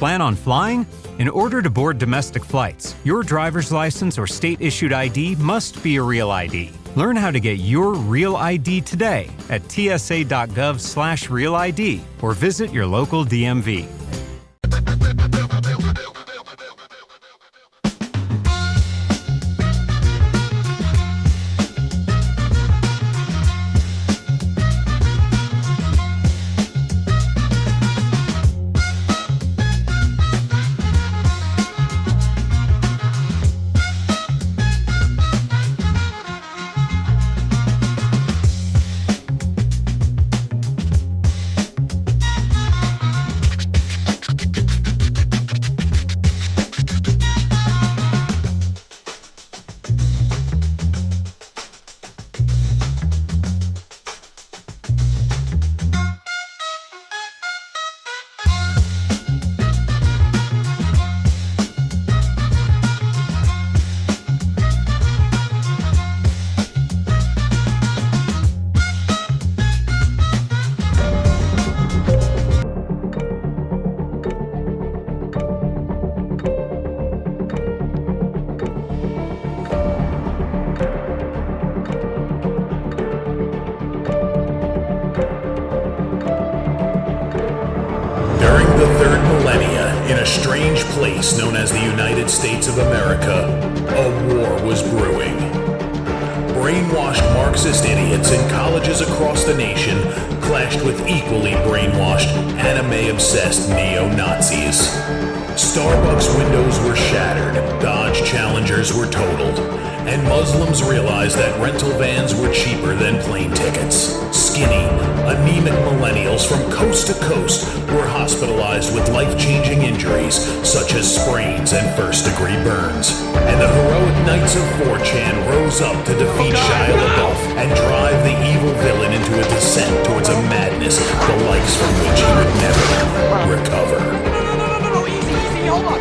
Plan on flying? In order to board domestic flights, your driver's license or state-issued ID must be a real ID. Learn how to get your real ID today at tsa.gov/real ID or visit your local DMV. Known as the United States of America, a war was brewing. Brainwashed Marxist idiots in colleges across the nation clashed with equally brainwashed, anime-obsessed neo-Nazis. Starbucks windows were shattered, Dodge Challengers were totaled, and Muslims realized that rental vans were cheaper than plane tickets. Skinny, anemic millennials from coast to coast were hospitalized with life-changing injuries such as sprains and first-degree burns. And the heroic knights of 4chan rose up to defeat Shia LaBeouf and drive the evil villain into a descent towards a madness the likes from which he would never recover. No, easy, hold on.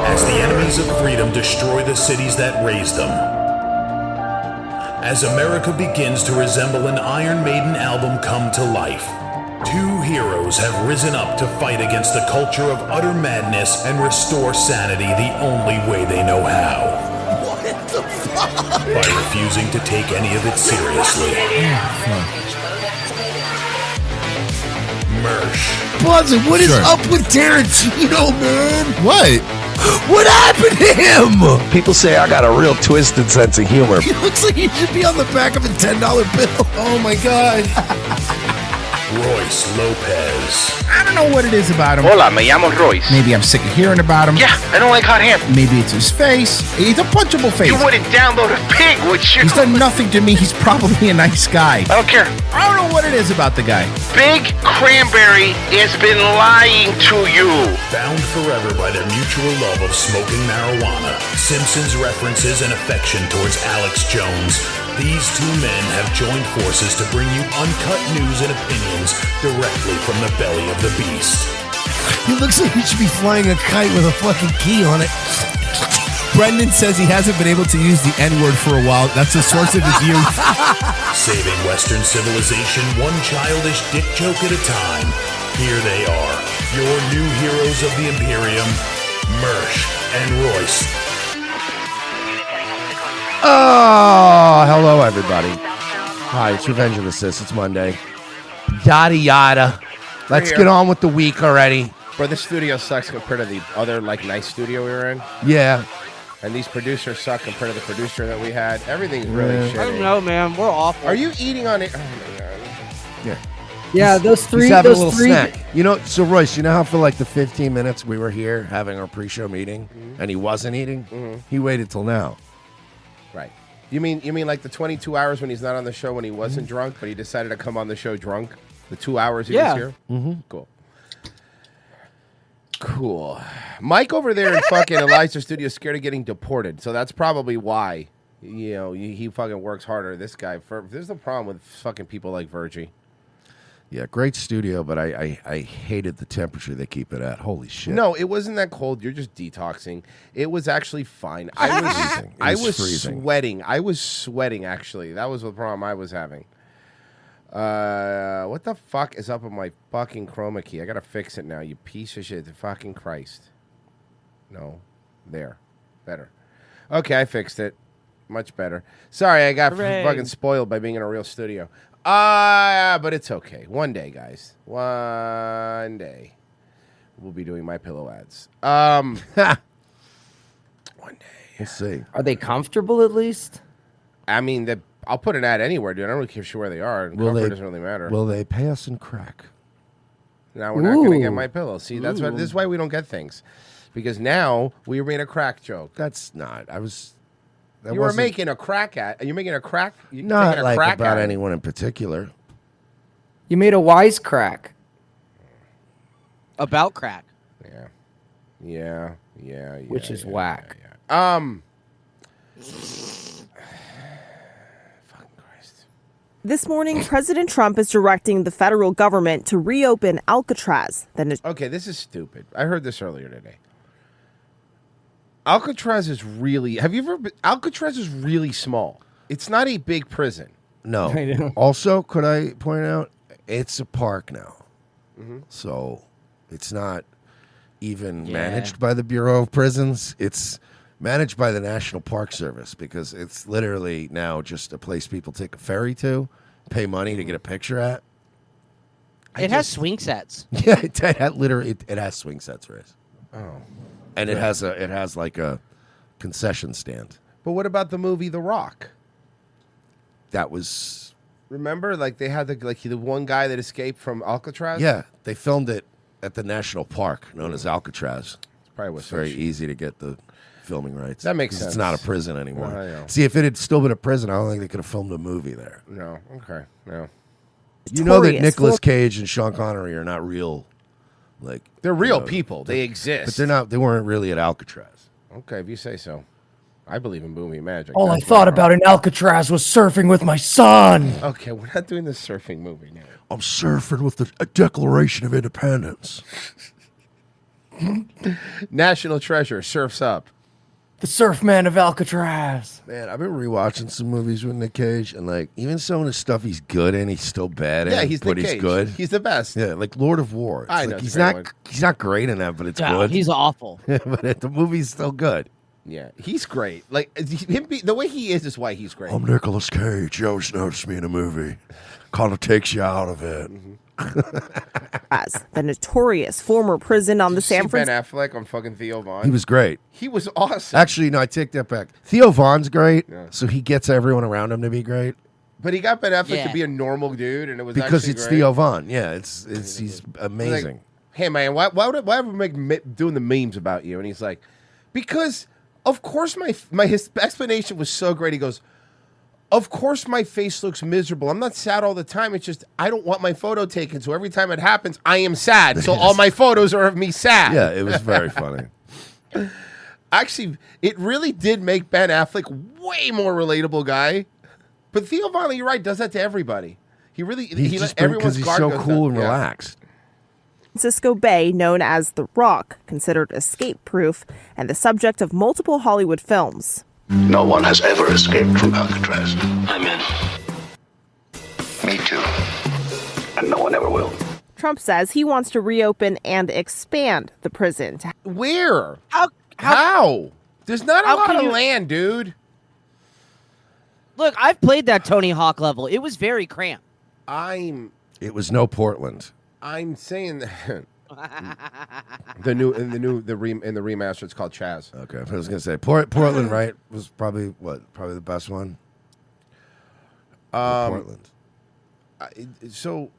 As the enemies of freedom destroy the cities that raised them. As America begins to resemble an Iron Maiden album come to life, two heroes have risen up to fight against the culture of utter madness and restore sanity the only way they know how. What the fuck? By refusing to take any of it seriously. Mersh. Buzzer, what is up with Tarantino, man? What? What happened to him? People say I got a real twisted sense of humor. He looks like he should be on the back of a $10 bill. Oh my God. Royce Lopez. I don't know what it is about him. Hola, me llamo Royce. Maybe I'm sick of hearing about him. Yeah, I don't like hot hair. Maybe it's his face. He's a punchable face. You wouldn't download a pig, would you? He's done nothing to me. He's probably a nice guy. I don't care. I don't know what it is about the guy. Big Cranberry has been lying to you. Bound forever by their mutual love of smoking marijuana, Simpsons references and affection towards Alex Jones, these two men have joined forces to bring you uncut news and opinions directly from the belly of the beast. He looks like he should be flying a kite with a fucking key on it. Brendan says he hasn't been able to use the N-word for a while. That's the source of his youth. Saving Western civilization one childish dick joke at a time. Here they are, your new heroes of the Imperium, Mersh and Royce. Oh, hello, everybody. Hi, it's Revenge of the Sis. It's Monday. Yada, yada. Let's get on with the week already. Bro, this studio sucks compared to the other, nice studio we were in. Yeah. And these producers suck compared to the producer that we had. Everything's really shitty. I don't know, man. We're awful. Are you eating on it? Oh, my God. Yeah. Yeah, those three. He's having those a little three. snack. So Royce, you know how for the 15 minutes we were here having our pre-show meeting and he wasn't eating? He waited till now. Right. You mean like the 22 hours when he's not on the show when he wasn't drunk, but he decided to come on the show drunk? The 2 hours he was here? Mm-hmm. Cool. Mike over there in fucking Elijah's studio is scared of getting deported, so that's probably why. He fucking works harder. This guy. This is the problem with fucking people like Virgie. Yeah, great studio, but I hated the temperature they keep it at. Holy shit. No, it wasn't that cold. You're just detoxing. It was actually fine. I was freezing. sweating. I was sweating, actually. That was the problem I was having. What the fuck is up with my fucking chroma key? I gotta fix it now, you piece of shit. Fucking Christ. No. There. Better. Okay, I fixed it. Much better. Sorry, I got fucking spoiled by being in a real studio. But it's okay. One day, guys. One day. We'll be doing My Pillow ads. One day. We'll see. Are they comfortable at least? I mean, I'll put an ad anywhere, dude. I don't really care where they are. Comfort doesn't really matter. Will they pay us in crack? Now we're not going to get My Pillow. See, this is why we don't get things. Because now we made a crack joke. That's not. You were making a crack at. Are you making a crack? Not like crack about anyone in particular. You made a wise crack. About crack. Yeah. Which is whack. Fucking Christ. This morning, President Trump is directing the federal government to reopen Alcatraz. Okay, this is stupid. I heard this earlier today. Alcatraz is really. Have you ever been? Alcatraz is really small. It's not a big prison. No. Also, could I point out, it's a park now. Mm-hmm. So it's not even managed by the Bureau of Prisons. It's managed by the National Park Service because it's literally now just a place people take a ferry to, pay money to get a picture at. It has swing sets. Yeah, it has swing sets, Riz. Oh. And it has like a concession stand. But what about the movie The Rock? That was. Remember, like they had the one guy that escaped from Alcatraz. Yeah, they filmed it at the national park known as Alcatraz. It's very easy to get the filming rights. That makes sense. It's not a prison anymore. I know. See, if it had still been a prison, I don't think they could have filmed a movie there. No. Okay. No. You know that Nicolas Cage and Sean Connery are not real. Like they're real people. They exist. But they're not. They weren't really at Alcatraz. Okay, if you say so. I believe in movie magic. All I thought about in Alcatraz was surfing with my son. Okay, we're not doing the surfing movie now. I'm surfing with the Declaration of Independence. National Treasure, Surf's Up. The Surfman of Alcatraz. Man, I've been rewatching some movies with Nick Cage, and like even some of the stuff he's good in, he's still bad Yeah, in. he's but Nick he's Cage. good. He's the best. Yeah, like Lord of War. It's I like know, it's he's a great not one. he's not great in that, but it's Yeah, good. he's awful. But the movie's still good. Yeah, he's great. Like the way he is why he's great. I'm Nicolas Cage. You always notice me in a movie. Kind of takes you out of it. As the notorious former prison on the San Ben Francisco. Affleck on fucking Theo Von. He was great. He was awesome. Actually, no, I take that back. Theo Vaughn's great, so he gets everyone around him to be great. But he got Ben Affleck Yeah. to be a normal dude, and it was Because actually it's great. Theo Vaughn. Yeah, it's he's amazing. Like, hey man, why would I make doing the memes about you? And he's like, because of course his explanation was so great. He goes, of course my face looks miserable. I'm not sad all the time. It's just I don't want my photo taken. So every time it happens, I am sad. So all my photos are of me sad. Yeah, it was very funny. Actually, it really did make Ben Affleck way more relatable guy. But Theo Von, you're right, does that to everybody. He really he let everyone's he's guard so go cool down. and Yeah. relaxed. Bay, known as The Rock, considered escape-proof and the subject of multiple Hollywood films. No one has ever escaped from Alcatraz. I'm in. Me too. And no one ever will. Trump says he wants to reopen and expand the prison. Where? How? There's not a How lot can of you- land, dude. Look, I've played that Tony Hawk level. It was very cramped. It was no Portland. I'm saying that in the remaster it's called Chaz. Okay, I was gonna say Portland, right? Was probably the best one. Portland. So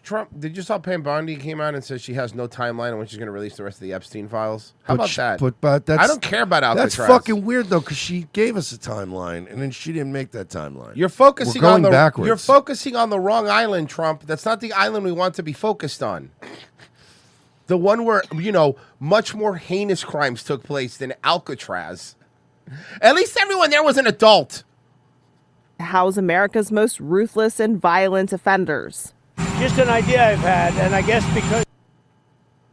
Trump, did you saw Pam Bondi came out and said she has no timeline on when she's going to release the rest of the Epstein files? How about that? But that's, I don't care about Alcatraz. That's fucking weird though, because she gave us a timeline and then she didn't make that timeline. You're focusing We're going on backwards. You're focusing on the wrong island, Trump. That's not the island we want to be focused on. The one where, much more heinous crimes took place than Alcatraz. At least everyone there was an adult. House America's most ruthless and violent offenders. Just an idea I've had, and I guess because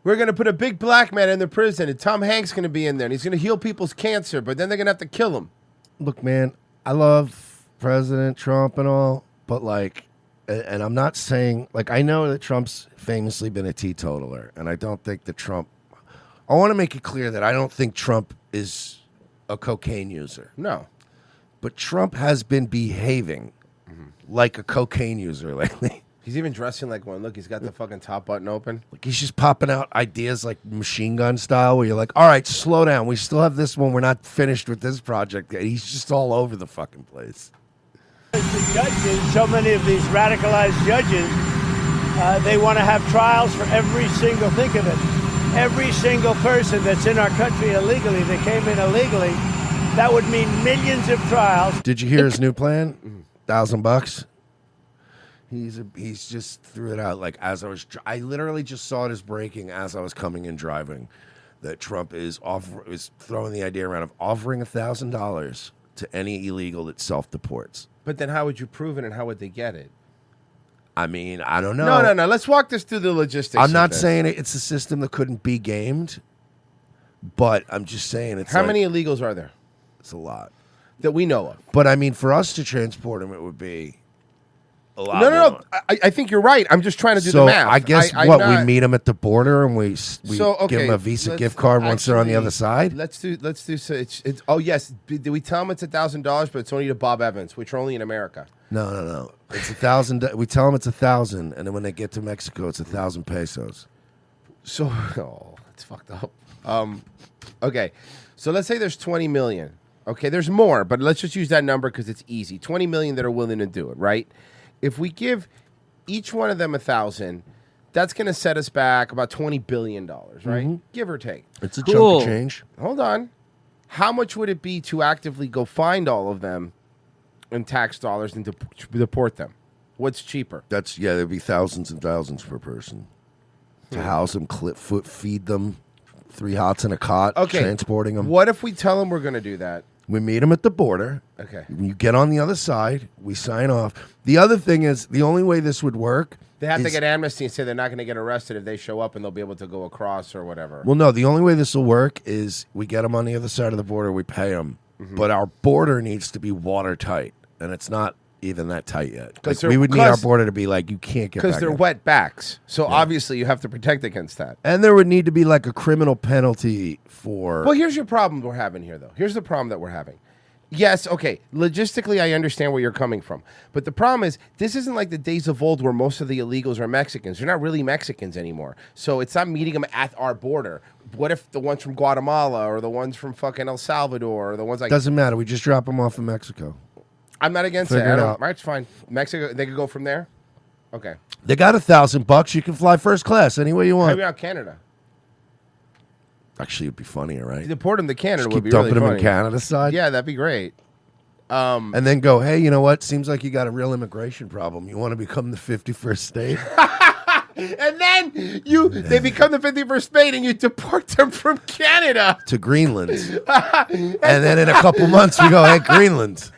we're going to put a big black man in the prison, and Tom Hanks going to be in there, and he's going to heal people's cancer, but then they're going to have to kill him. Look, man, I love President Trump and all, but like, and I'm not saying, like, I know that Trump's famously been a teetotaler, and I don't think that Trump, I want to make it clear that I don't think Trump is a cocaine user. No. But Trump has been behaving like a cocaine user lately. He's even dressing like one. Look, he's got the fucking top button open. Like he's just popping out ideas like machine gun style where you're like, all right, slow down. We still have this one. We're not finished with this project. He's just all over the fucking place. The judges, so many of these radicalized judges, they want to have trials for every single, think of it, every single person that's in our country illegally, that came in illegally. That would mean millions of trials. Did you hear his new plan? $1,000. He's just threw it out like as I literally just saw it as breaking as I was coming in driving, that Trump is throwing the idea around of offering $1,000 to any illegal that self-deports. But then how would you prove it and how would they get it? I mean, I don't know. No. Let's walk this through the logistics. I'm not saying it's a system that couldn't be gamed, but I'm just saying it's how many illegals are there? It's a lot that we know of. But I mean, for us to transport them, it would be a lot. No. I think you're right. I'm just trying to do so the math. I guess we meet them at the border and we give them a Visa gift card once they're on the other side. Let's do. So it's. Oh yes. Did we tell them it's $1,000, but it's only to Bob Evans, which are only in America. No. It's $1,000. We tell them it's 1,000, and then when they get to Mexico, it's 1,000 pesos. So, it's fucked up. Okay, so let's say there's 20 million. Okay, there's more, but let's just use that number because it's easy. 20 million that are willing to do it, right? If we give each one of them 1,000, that's going to set us back about $20 billion, right? Give or take. It's a chunk of change. Hold on. How much would it be to actively go find all of them in tax dollars and to deport them? What's cheaper? There'd be thousands and thousands per person to house them, feed them, 3 hots in a cot, transporting them. What if we tell them we're going to do that? We meet them at the border. Okay. When you get on the other side, we sign off. The other thing is, the only way this would work, they have to get amnesty and say they're not going to get arrested if they show up and they'll be able to go across or whatever. Well, no, the only way this will work is we get them on the other side of the border, we pay them. But our border needs to be watertight, and it's not even that tight yet. Like, we would need our border to be like, you can't get back because they're in. wet backs. So obviously you have to protect against that. And there would need to be like a criminal penalty for... Well, here's your problem we're having here, though. Here's the problem that we're having. Yes, okay, logistically I understand where you're coming from. But the problem is, this isn't like the days of old where most of the illegals are Mexicans. They're not really Mexicans anymore. So it's not meeting them at our border. What if the ones from Guatemala or the ones from fucking El Salvador or the ones like... Doesn't matter. We just drop them off in Mexico. I'm not against Figure it out. Right, it's fine. Mexico, they could go from there? Okay. They got $1,000. You can fly first class any way you want. How about Canada? Actually, it'd be funnier, right? Deport them to Canada Just would keep be really dumping them funny. in Canada's side. Yeah, that'd be great. And then go, hey, you know what? Seems like you got a real immigration problem. You want to become the 51st state? And then they become the 51st state and you deport them from Canada to Greenland. And then in a couple months, we go, hey, Greenland.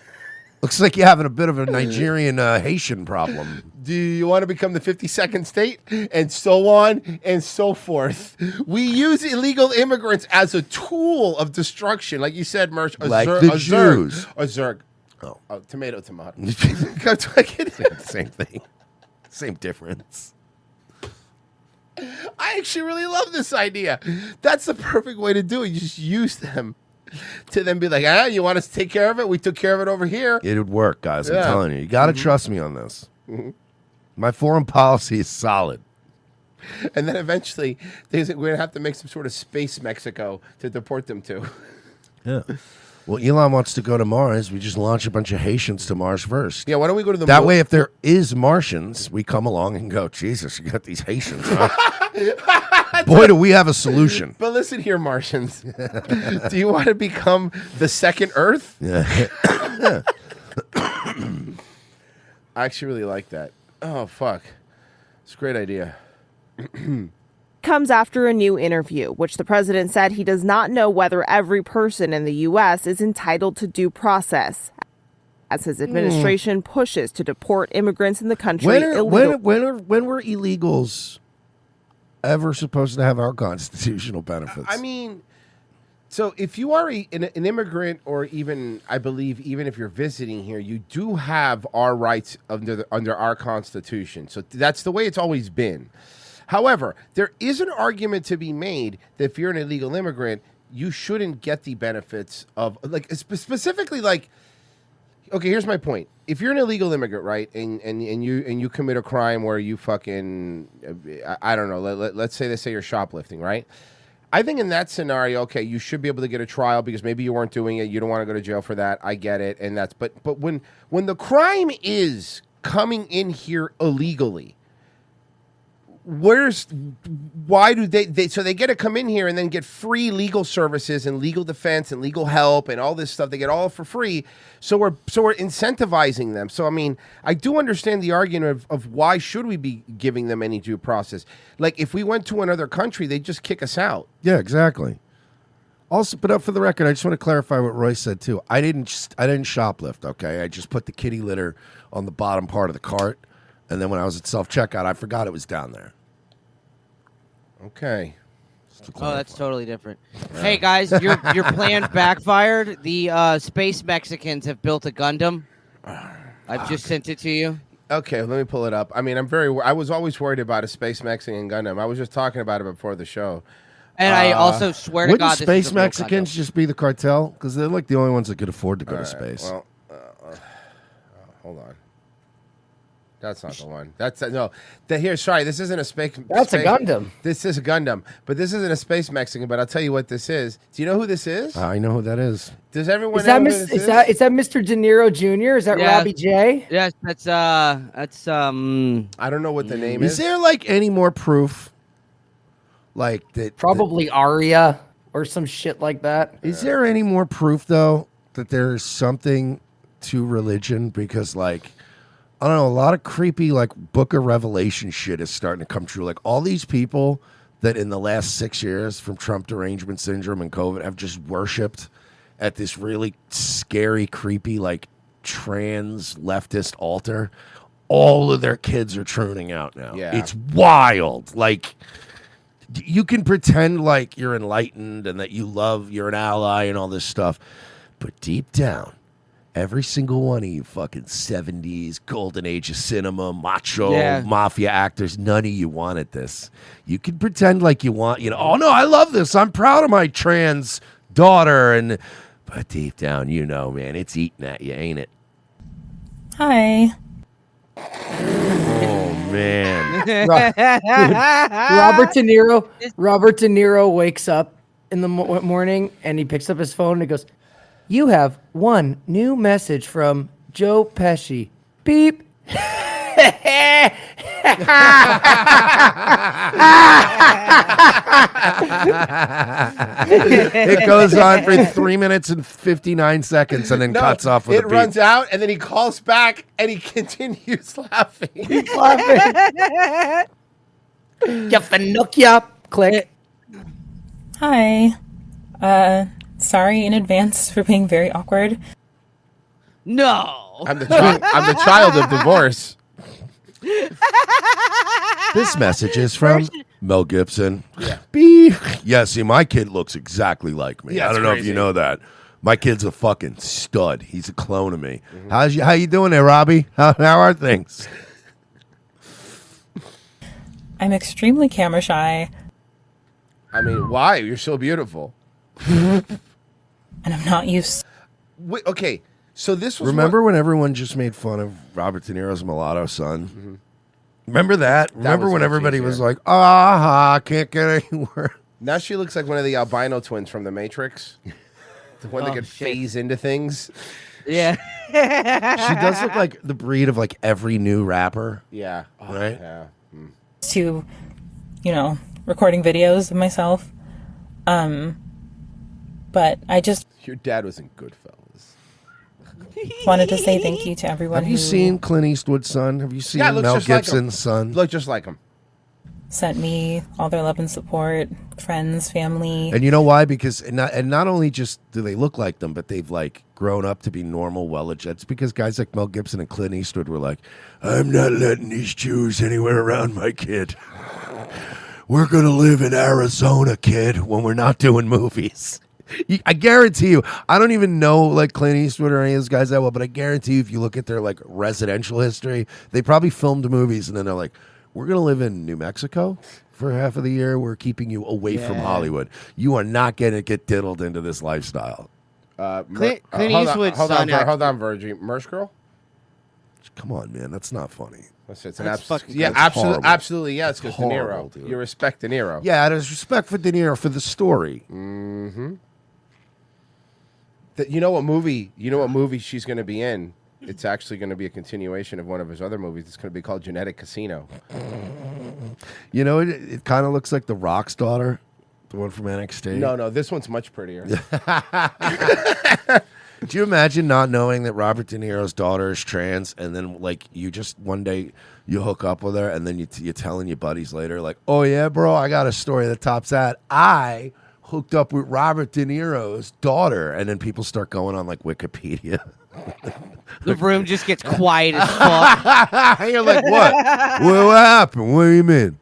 Looks like you're having a bit of a Nigerian Haitian problem. Do you want to become the 52nd state? And so on and so forth. We use illegal immigrants as a tool of destruction. Like you said, Merch. Like the Jews. A Zerg. Oh. Tomato. Same thing. Same difference. I actually really love this idea. That's the perfect way to do it. You just use them to then be like, you want us to take care of it? We took care of it over here. It would work, guys. I'm telling you. You got to trust me on this. My foreign policy is solid. And then eventually, we're going to have to make some sort of space Mexico to deport them to. Yeah. Well, Elon wants to go to Mars. We just launch a bunch of Haitians to Mars first. Yeah, why don't we go to the That moon? way, if there is Martians, we come along and go, Jesus, you got these Haitians, huh? Boy, do we have a solution. But listen here, Martians. Do you want to become the second Earth? Yeah. I actually really like that. Oh, fuck. It's a great idea. Comes after a new interview, which the president said he does not know whether every person in the U.S. is entitled to due process, as his administration pushes to deport immigrants in the country. When were illegals ever supposed to have our constitutional benefits? I mean, So if you are an immigrant, or even, I believe, even if you're visiting here, you do have our rights under our Constitution. So that's the way it's always been. However, there is an argument to be made that if you're an illegal immigrant, you shouldn't get the benefits of, like, specifically, like, okay, here's my point. If you're an illegal immigrant, right, and you commit a crime where you fucking, I don't know, let's say you're shoplifting, right? I think in that scenario, okay, you should be able to get a trial because maybe you weren't doing it. You don't want to go to jail for that. I get it, and that's. But when the crime is coming in here illegally, why do they so they get to come in here and then get free legal services and legal defense and legal help and all this stuff. They get all for free. So we're incentivizing them. So I mean, I do understand the argument of why should we be giving them any due process? Like if we went to another country, they'd just kick us out. Yeah, exactly. Also, but up for the record, I just want to clarify what Roy said too. I didn't shoplift. Okay, I just put the kitty litter on the bottom part of the cart, and then when I was at self checkout, I forgot it was down there. Okay. Oh, that's totally different. Hey guys, your plan backfired. The space Mexicans have built a Gundam. I've just sent it to you. Okay, let me pull it up. I mean, I was always worried about a space Mexican Gundam. I was just talking about it before the show. And I also swear to God, wouldn't space Mexicans just be the cartel? Because they're like the only ones that could afford to go to space. Well, hold on. That's not the one. That's no. Sorry, this isn't a space. That's a Gundam. This is a Gundam, but this isn't a space Mexican. But I'll tell you what this is. Do you know who this is? I know who that is. Does everyone Is know that who Miss, this is that Mr. De Niro Jr.? Is that Yeah. Robbie J? Yes, that's I don't know what the name is. Is there like any more proof? Like that? Probably Arya or some shit like that. Is there any more proof though that there's something to religion? Because like, I don't know, a lot of creepy like Book of Revelation shit is starting to come true. Like all these people that in the last 6 years from Trump derangement syndrome and COVID have just worshipped at this really scary, creepy, like trans leftist altar. All of their kids are tuning out now. Yeah. It's wild. Like you can pretend like you're enlightened and that you're an ally and all this stuff. But deep down, every single one of you fucking 70s, golden age of cinema, macho, mafia actors, none of you wanted this. You can pretend like you want, oh no, I love this. I'm proud of my trans daughter. But deep down, man, it's eating at you, ain't it? Hi. Oh, man. Robert De Niro wakes up in the morning and he picks up his phone and he goes, "You have one new message from Joe Pesci. Beep." It goes on for 3 minutes and 59 seconds and then cuts off with a It beep. runs out, and then he calls back, and he continues laughing. He's laughing. You Finuccia. Click. Hi. Sorry in advance for being very awkward. No. I'm the child of divorce. This message is from Mel Gibson. Yeah. Beep. Yeah, see, my kid looks exactly like me. Yeah, I don't it's know if crazy. you know that. My kid's a fucking stud. He's a clone of me. How you doing there, Robbie? How are things? I'm extremely camera shy. I mean, why? You're so beautiful. And I'm not used. Wait, okay, so this was Remember when everyone just made fun of Robert De Niro's mulatto son? Remember that? Remember was when much everybody easier. was like, can't get anywhere. Now she looks like one of the albino twins from The Matrix. The one that could phase into things. Yeah. She does look like the breed of like every new rapper. Yeah. Right? Yeah. To, recording videos of myself. But I just Your dad was in Goodfellas. wanted to say thank you to everyone Have you who seen Clint Eastwood's son? Have you seen Yeah, it looks Mel just like him. Gibson's son? Look just like him. sent me all their love and support, friends, family. And you know why? Because not only just do they look like them, but they've like grown up to be normal, well-educated. It's because guys like Mel Gibson and Clint Eastwood were like, I'm not letting these Jews anywhere around my kid. We're going to live in Arizona, kid, when we're not doing movies. I guarantee you, I don't even know like Clint Eastwood or any of those guys that well, but I guarantee you, if you look at their like residential history, they probably filmed movies and then they're like, we're going to live in New Mexico for half of the year. We're keeping you away from Hollywood. You are not going to get diddled into this lifestyle. Clint Eastwood's son. Hold on, Virgie. Merch Girl? Come on, man. That's not funny. It's an That's fucking yeah, gross. absolutely, Horrible. absolutely, yes. Because De Horrible, Niro, dude. you respect De Niro. Yeah, there's respect for De Niro for the story. Mm-hmm. You know what movie? You know what movie she's going to be in? It's actually going to be a continuation of one of his other movies. It's going to be called Genetic Casino. You know, it kind of looks like The Rock's daughter, the one from NXT. No, this one's much prettier. Do you imagine not knowing that Robert De Niro's daughter is trans, and then like you just one day you hook up with her, and then you're telling your buddies later, like, "Oh yeah, bro, I got a story that tops that. I hooked up with Robert De Niro's daughter," and then people start going on like Wikipedia. The room just gets quiet as fuck. You're like, what? What happened? What do you mean?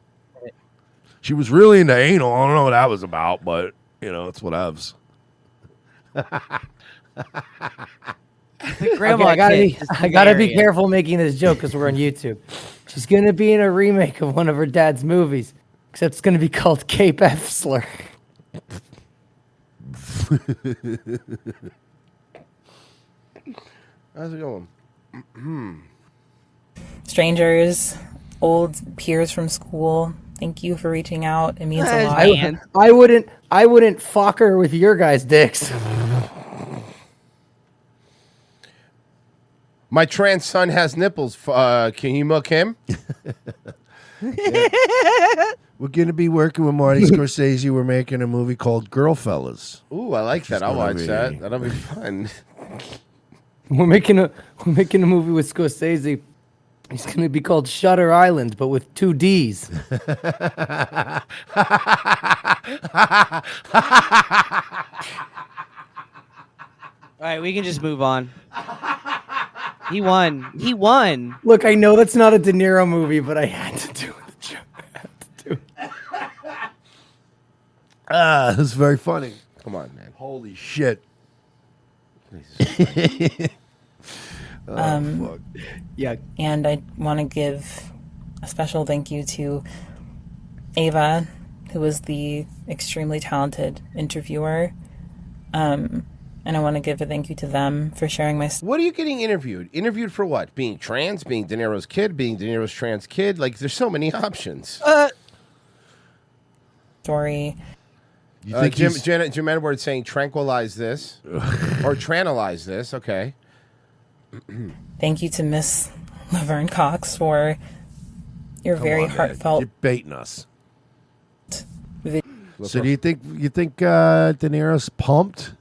She was really into anal. I don't know what that was about, but you know, it's whatevs. Grandma Okay, I gotta be hilarious. careful making this joke because we're on YouTube. She's gonna be in a remake of one of her dad's movies, except it's gonna be called Cape F Slur. How's it going? Strangers, old peers from school, thank you for reaching out. It means a lot. I wouldn't fuck her with your guys' dicks. My trans son has nipples. Can you milk him? We're going to be working with Marty Scorsese. We're making a movie called Girlfellas. Ooh, I like that. I'll gonna watch be- that. That'll be fun. We're making a movie with Scorsese. It's gonna be called Shutter Island, but with 2 D's. All right, we can just move on. He won. He won. Look, I know that's not a De Niro movie, but I had to do it. That's very funny. Come on, man. Holy shit. Fuck. Yeah. And I want to give a special thank you to Ava, who was the extremely talented interviewer. And I want to give a thank you to them for sharing my What are you getting interviewed? Interviewed for what? Being trans? Being De Niro's kid? Being De Niro's trans kid? Like, there's so many options. story. You think Jim Edwards saying tranquilize this or tranalize this. Okay. Thank you to Miss Laverne Cox for your very heartfelt. You're baiting us. vi- So do you think De Niro's pumped?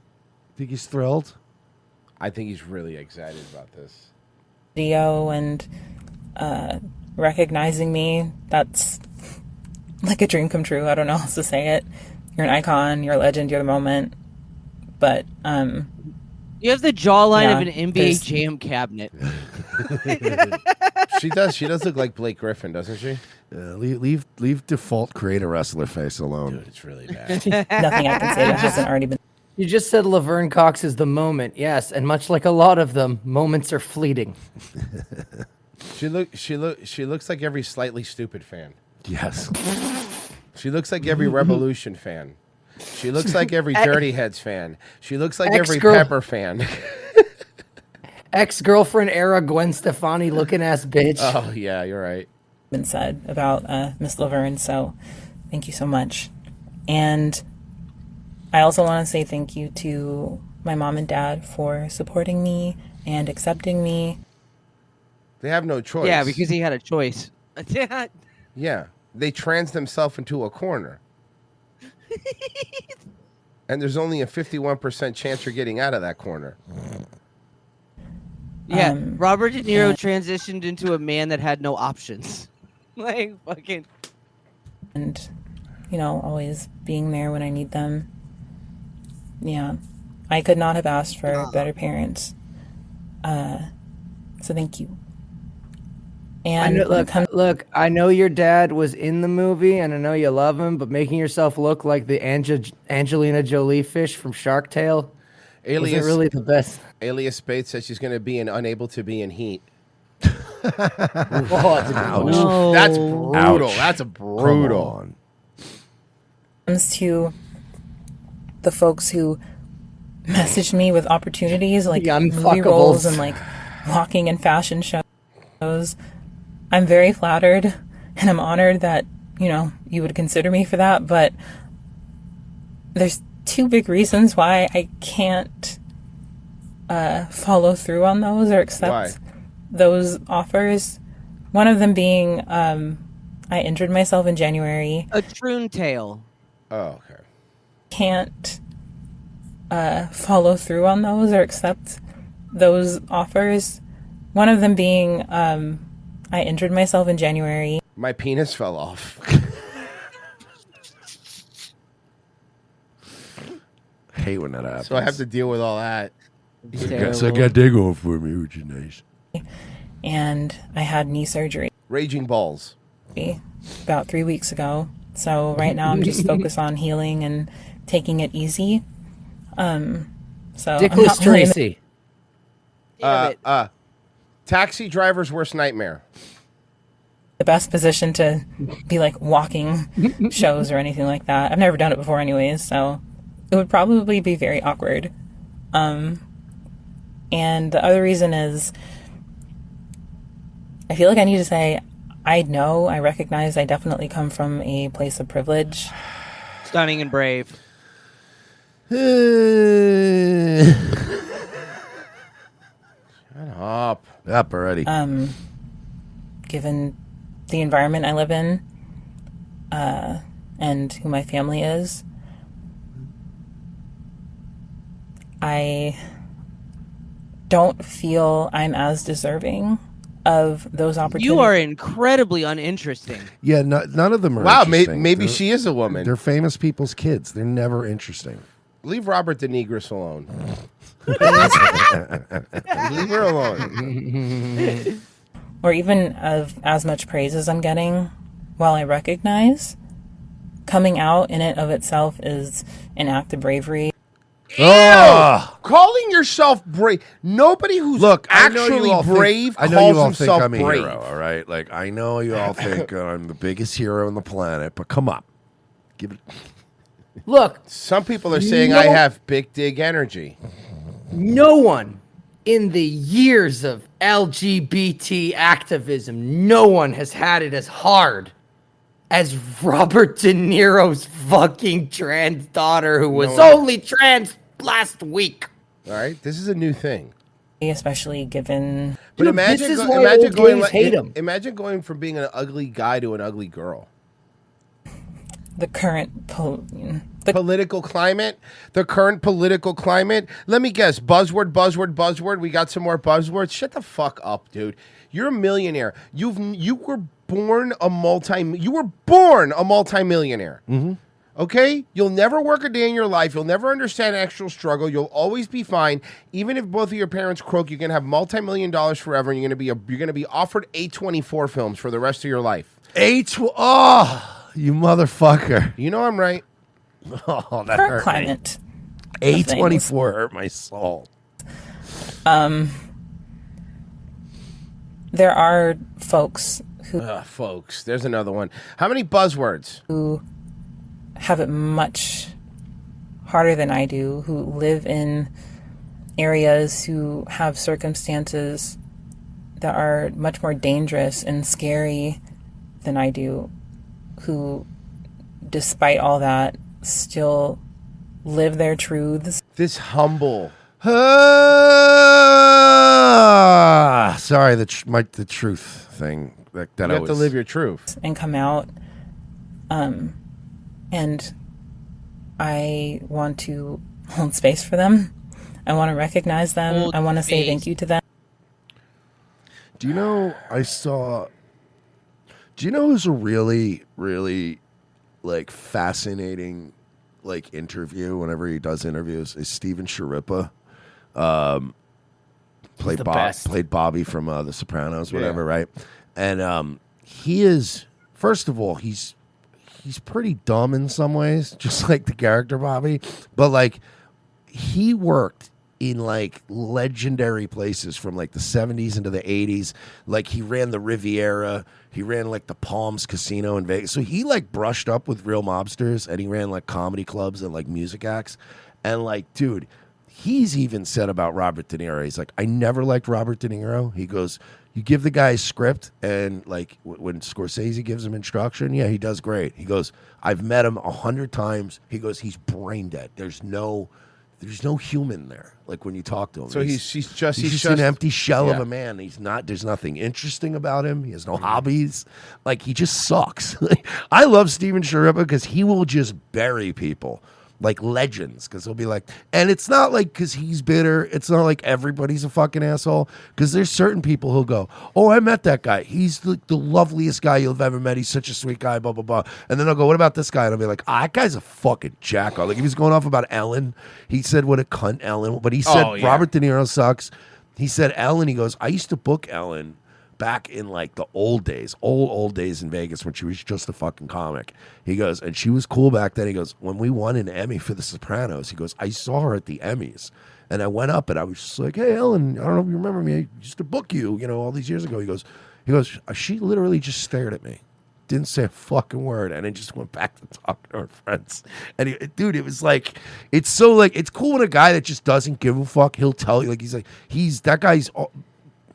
Think he's thrilled? I think he's really excited about this. video and recognizing me. That's like a dream come true. I don't know how else to say it. You're an icon. You're a legend. You're the moment. But You have the jawline Yeah, of an NBA there's- Jam cabinet. She does. She does look like Blake Griffin, doesn't she? Leave default create a wrestler face alone. Dude, it's really bad. nothing I can say that hasn't already been. You just said Laverne Cox is the moment, yes, and much like a lot of them, moments are fleeting. She looks like every slightly stupid fan. Yes. She looks like every Revolution fan. She looks like every Dirty Heads fan. She looks like every Ex-girl- Pepper fan. Ex-girlfriend era Gwen Stefani looking ass bitch. Oh yeah, you're right. Been said about Miss Laverne, so thank you so much. And I also want to say thank you to my mom and dad for supporting me and accepting me. They have no choice. Yeah, because he had a choice. Yeah, they trans themselves into a corner. And there's only a 51% chance you're getting out of that corner. Yeah, Robert De Niro transitioned into a man that had no options. Like, fucking. And, always being there when I need them. Yeah. I could not have asked for better parents. So thank you. And look, I know your dad was in the movie, and I know you love him, but making yourself look like the Angelina Jolie fish from Shark Tale wasn't really the best. Alias Spade says she's going to be unable to be in Heat. Oh, That's brutal. That's a brutal. comes to the folks who messaged me with opportunities like movie roles and like walking in fashion shows, I'm very flattered and I'm honored that, you would consider me for that. But there's two big reasons why I can't follow through on those or accept those offers. One of them being I injured myself in January. A troon tail. Oh, okay. Can't follow through on those or accept those offers. One of them being I injured myself in January. My penis fell off. Hate when that happens. So I have to deal with all that. So I got that going for me, which is nice. And I had knee surgery. Raging balls. About 3 weeks ago. So right now I'm just focused on healing and taking it easy. So Dickless Tracy. Taxi driver's worst nightmare. The best position to be like walking shows or anything like that. I've never done it before anyways, so it would probably be very awkward. And the other reason is I feel like I need to say I recognize I definitely come from a place of privilege. Stunning and brave. Shut up. Up already. Given the environment I live in, and who my family is, I don't feel I'm as deserving of those opportunities. You are incredibly uninteresting. Yeah, none of them are Wow, interesting. maybe she is a woman. They're famous people's kids. They're never interesting. Leave Robert De Nigris alone. Leave her alone. Or even of as much praise as I'm getting, while I recognize coming out in it of itself is an act of bravery. Calling yourself brave. Nobody who's actually brave I know you all calls think himself I'm a brave. hero, all right? Like, I know you all think I'm the biggest hero on the planet, but come on. Give it. Look. Some people are saying I have big dig energy. No one in the years of LGBT activism, no one has had it as hard as Robert De Niro's fucking trans daughter who was only trans last week. All right, this is a new thing. Especially given... But Dude, imagine, this is why old gays hate him. Imagine going from being an ugly guy to an ugly girl. The current political climate. The current political climate. Let me guess. Buzzword. We got some more buzzwords. Shut the fuck up, dude. You're a millionaire. You were born a multimillionaire. Mm-hmm. Okay? You'll never work a day in your life. You'll never understand actual struggle. You'll always be fine. Even if both of your parents croak, you're gonna have multi-million dollars forever, and you're gonna be offered A24 films for the rest of your life. You motherfucker. You know I'm right. Oh, that current hurt climate. me. A24 hurt my soul. There are folks who... folks. There's another one. How many buzzwords? Who have it much harder than I do, who live in areas, who have circumstances that are much more dangerous and scary than I do, who, despite all that, still live their truths. This humble. Sorry, the truth thing. That You I have to live your truth. And come out. And I want to hold space for them. I want to recognize them. I want to say thank you to them. Do you know, do you know who's a really, really, like, fascinating, like, interview whenever he does interviews is Steven Sciarippa. Played Bobby from The Sopranos, whatever, right? And he is, first of all, he's pretty dumb in some ways, just like the character Bobby. But like, he worked in like legendary places from like the 70s into the 80s. Like he ran the Riviera, he ran like the Palms Casino in Vegas. So he like brushed up with real mobsters, and he ran like comedy clubs and like music acts. And like, dude, he's even said about Robert De Niro, he's like, I never liked Robert De Niro. He goes, you give the guy a script, and like when Scorsese gives him instruction, yeah, he does great. He goes, I've met him 100 times. He goes, he's brain dead. There's no human there. Like when you talk to him, So he's just an empty shell of yeah. a man. There's nothing interesting about him. He has no hobbies. Like he just sucks. I love Steven Sharippa because he will just bury people like legends. Because he'll be like, and it's not like because he's bitter. It's not like everybody's a fucking asshole. Because there's certain people who'll go, oh, I met that guy. He's the loveliest guy you've ever met. He's such a sweet guy. Blah blah blah. And then I'll go, what about this guy? And I'll be like, that guy's a fucking jacko. Like he was going off about Ellen. He said what a cunt Ellen. But he said Robert De Niro sucks. He said Ellen. He goes, I used to book Ellen back in like the old days in Vegas when she was just a fucking comic. He goes, and she was cool back then. He goes, when we won an Emmy for The Sopranos, he goes, I saw her at the Emmys, and I went up and I was just like, hey Ellen, I don't know if you remember me, I used to book you, all these years ago. He goes, she literally just stared at me, didn't say a fucking word, and then just went back to talking to her friends. And dude, it was like, it's so like, it's cool when a guy that just doesn't give a fuck, he'll tell you, like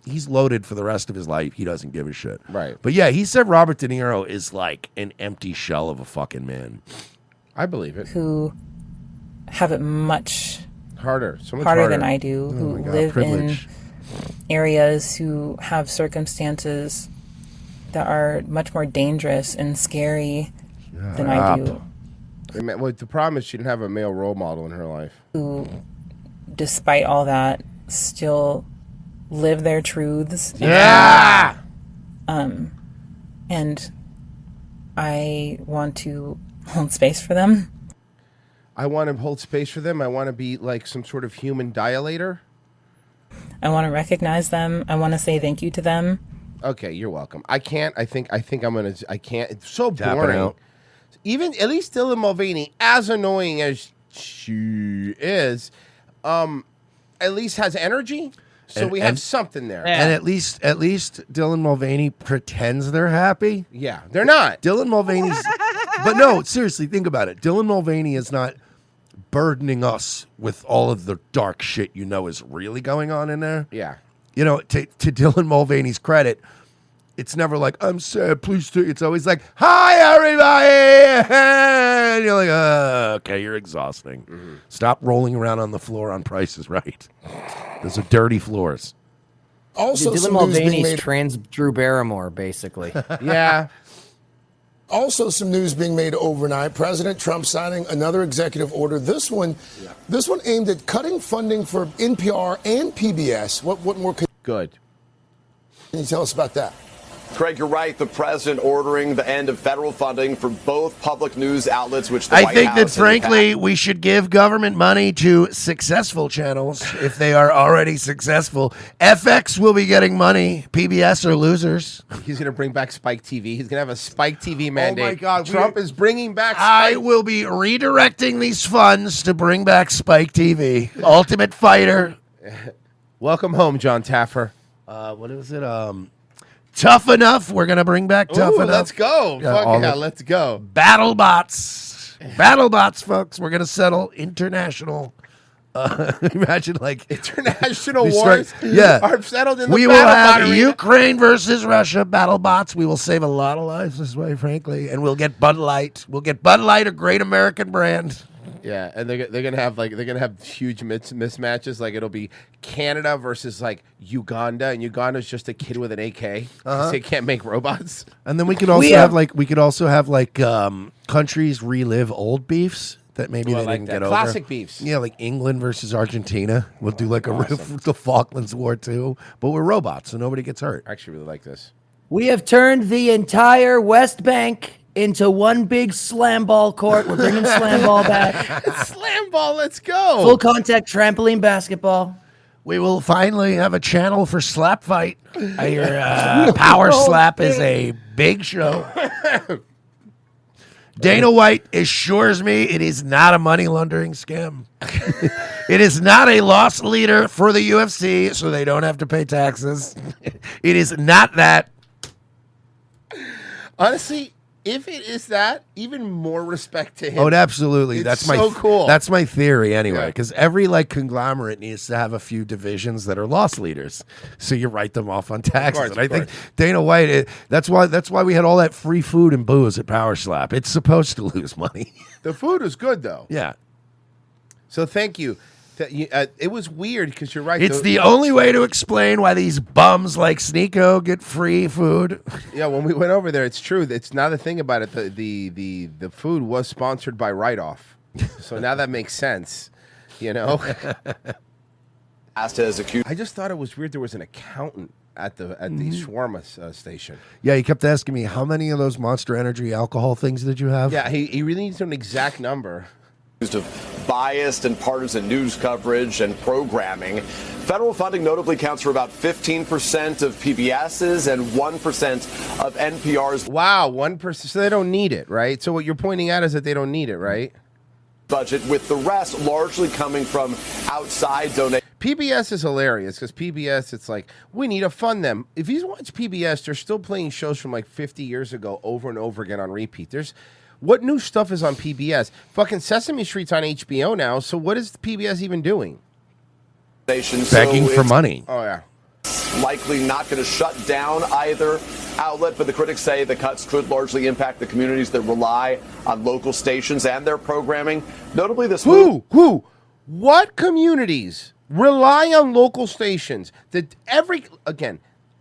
he's loaded for the rest of his life. He doesn't give a shit. Right. But yeah, he said Robert De Niro is like an empty shell of a fucking man. I believe it. Who have it much harder, so much harder than I do, Oh who my God, live privilege. in areas, who have circumstances that are much more dangerous and scary than I do. Well, the problem is she didn't have a male role model in her life. Who, despite all that, still live their truths. Yeah. And I want to hold space for them. I want to hold space for them. I want to be like some sort of human dilator. I want to recognize them. I want to say thank you to them. Okay, you're welcome. I can't. I think I'm gonna. I can't. It's so Tap it boring. out. Even at least Dylan Mulvaney, as annoying as she is, at least has energy. So we have something there. And at least Dylan Mulvaney pretends they're happy. Yeah, they're not. Dylan Mulvaney's, but no, seriously, think about it. Dylan Mulvaney is not burdening us with all of the dark shit is really going on in there. Yeah. To Dylan Mulvaney's credit, it's never like, I'm sad, please do. It's always like, hi, everybody. And you're like, okay, you're exhausting. Mm-hmm. Stop rolling around on the floor on Price is Right. Those are dirty floors. Also, Dylan Mulvaney's trans Drew Barrymore, basically. Yeah. Also, some news being made overnight. President Trump signing another executive order. This one aimed at cutting funding for NPR and PBS. What more could Good. Can you tell us about that? Craig, you're right. The president ordering the end of federal funding for both public news outlets, which the I White think House that, and the frankly, we should give government money to successful channels if they are already successful. FX will be getting money. PBS are losers. He's going to bring back Spike TV. He's going to have a Spike TV mandate. Oh, my God. Trump is bringing back Spike. I will be redirecting these funds to bring back Spike TV. Ultimate Fighter. Welcome home, John Taffer. What is it? Tough Enough. We're going to bring back Tough Enough. Let's go. Fuck yeah, let's go. BattleBots. BattleBots, folks. We're going to settle international. Imagine like international wars are settled in the We will BattleBot have arena. Ukraine versus Russia. BattleBots. We will save a lot of lives this way, frankly. And we'll get Bud Light. We'll get Bud Light, a great American brand. Yeah, and they're gonna have huge mismatches. Like it'll be Canada versus like Uganda, and Uganda's just a kid with an AK. Uh-huh. They can't make robots. And then we could also have countries relive old beefs that maybe Ooh, I they like didn't that. get over. Classic beefs. Yeah, like England versus Argentina. We'll do like the Falklands War too, but we're robots, so nobody gets hurt. I actually really like this. We have turned the entire West Bank into one big slam ball court. We're bringing slam ball back. Slam ball, let's go. Full contact trampoline basketball. We will finally have a channel for slap fight. I hear Power Slap is a big show. Dana White assures me it is not a money laundering scam. It is not a loss leader for the UFC, so they don't have to pay taxes. It is not that. Honestly, if it is that, even more respect to him. Oh, absolutely. It's That's so cool. That's my theory anyway, because every conglomerate needs to have a few divisions that are loss leaders, so you write them off on taxes. And I think Dana White. That's why we had all that free food and booze at Power Slap. It's supposed to lose money. The food was good though. Yeah. So thank you. It was weird because you're right. It's the only way to explain why these bums like Sneeko get free food. Yeah, when we went over there, it's true. It's not a thing about it. The food was sponsored by Write Off, so now that makes sense. You know. I just thought it was weird. There was an accountant at the shawarma station. Yeah, he kept asking me how many of those Monster Energy alcohol things did you have? Yeah, he really needs an exact number. Of biased and partisan news coverage and programming. Federal funding notably counts for about 15% of PBS's and 1% of NPR's. Wow, 1%. So they don't need it, right? So what you're pointing out is that they don't need it, right? Budget, with the rest largely coming from outside donations. PBS is hilarious because PBS, it's like, we need to fund them. If you watch PBS, they're still playing shows from like 50 years ago over and over again on repeat. What new stuff is on PBS? Fucking Sesame Street's on HBO now, so what is PBS even doing? Begging for money. Oh, yeah. Likely not going to shut down either outlet, but the critics say the cuts could largely impact the communities that rely on local stations and their programming. Notably, this What communities rely on local stations?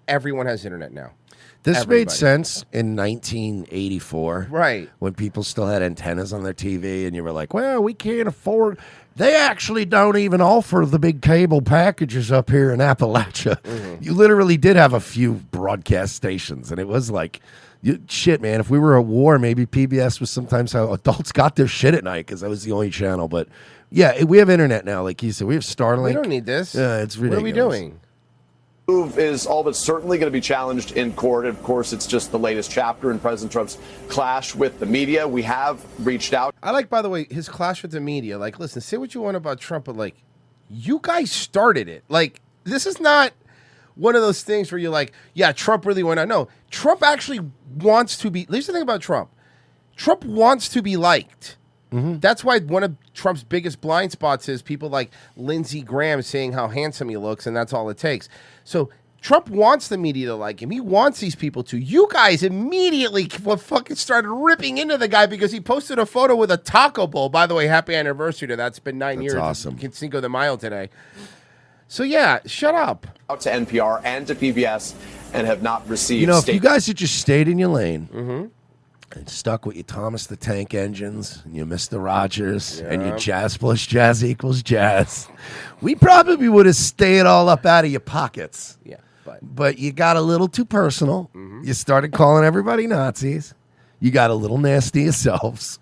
Everyone has internet now. This made sense in 1984. Right. When people still had antennas on their TV and you were like, well, we can't afford. They actually don't even offer the big cable packages up here in Appalachia. Mm-hmm. You literally did have a few broadcast stations, and it was like, shit, man, if we were at war, maybe PBS was sometimes how adults got their shit at night because that was the only channel. But yeah, we have internet now, like you said. We have Starlink. We don't need this. Yeah, it's ridiculous. What are we doing? Move is all but certainly going to be challenged in court. Of course, it's just the latest chapter in President Trump's clash with the media. We have reached out. I like, by the way, his clash with the media. Like, listen, say what you want about Trump, but like, you guys started it. Like, this is not one of those things where you're like, yeah, Trump really went on. No, Trump actually wants to be. Here's the thing about Trump. Trump wants to be liked. Mm-hmm. That's why one of Trump's biggest blind spots is people like Lindsey Graham saying how handsome he looks, and that's all it takes. So Trump wants the media to like him. He wants these people to. You guys immediately fucking started ripping into the guy because he posted a photo with a taco bowl. By the way, happy anniversary to that. It's been 9 years. Awesome. Cinco de Mayo today. So yeah, shut up. Out to NPR and to PBS and have not received. You know, if you guys had just stayed in your lane Mm-hmm. and stuck with your Thomas the Tank engines and your Mr. Rogers and your Yeah. jazz plus jazz equals jazz, we probably would have stayed all up out of your pockets. Yeah, but you got a little too personal. Mm-hmm. You started calling everybody Nazis. You got a little nasty yourselves.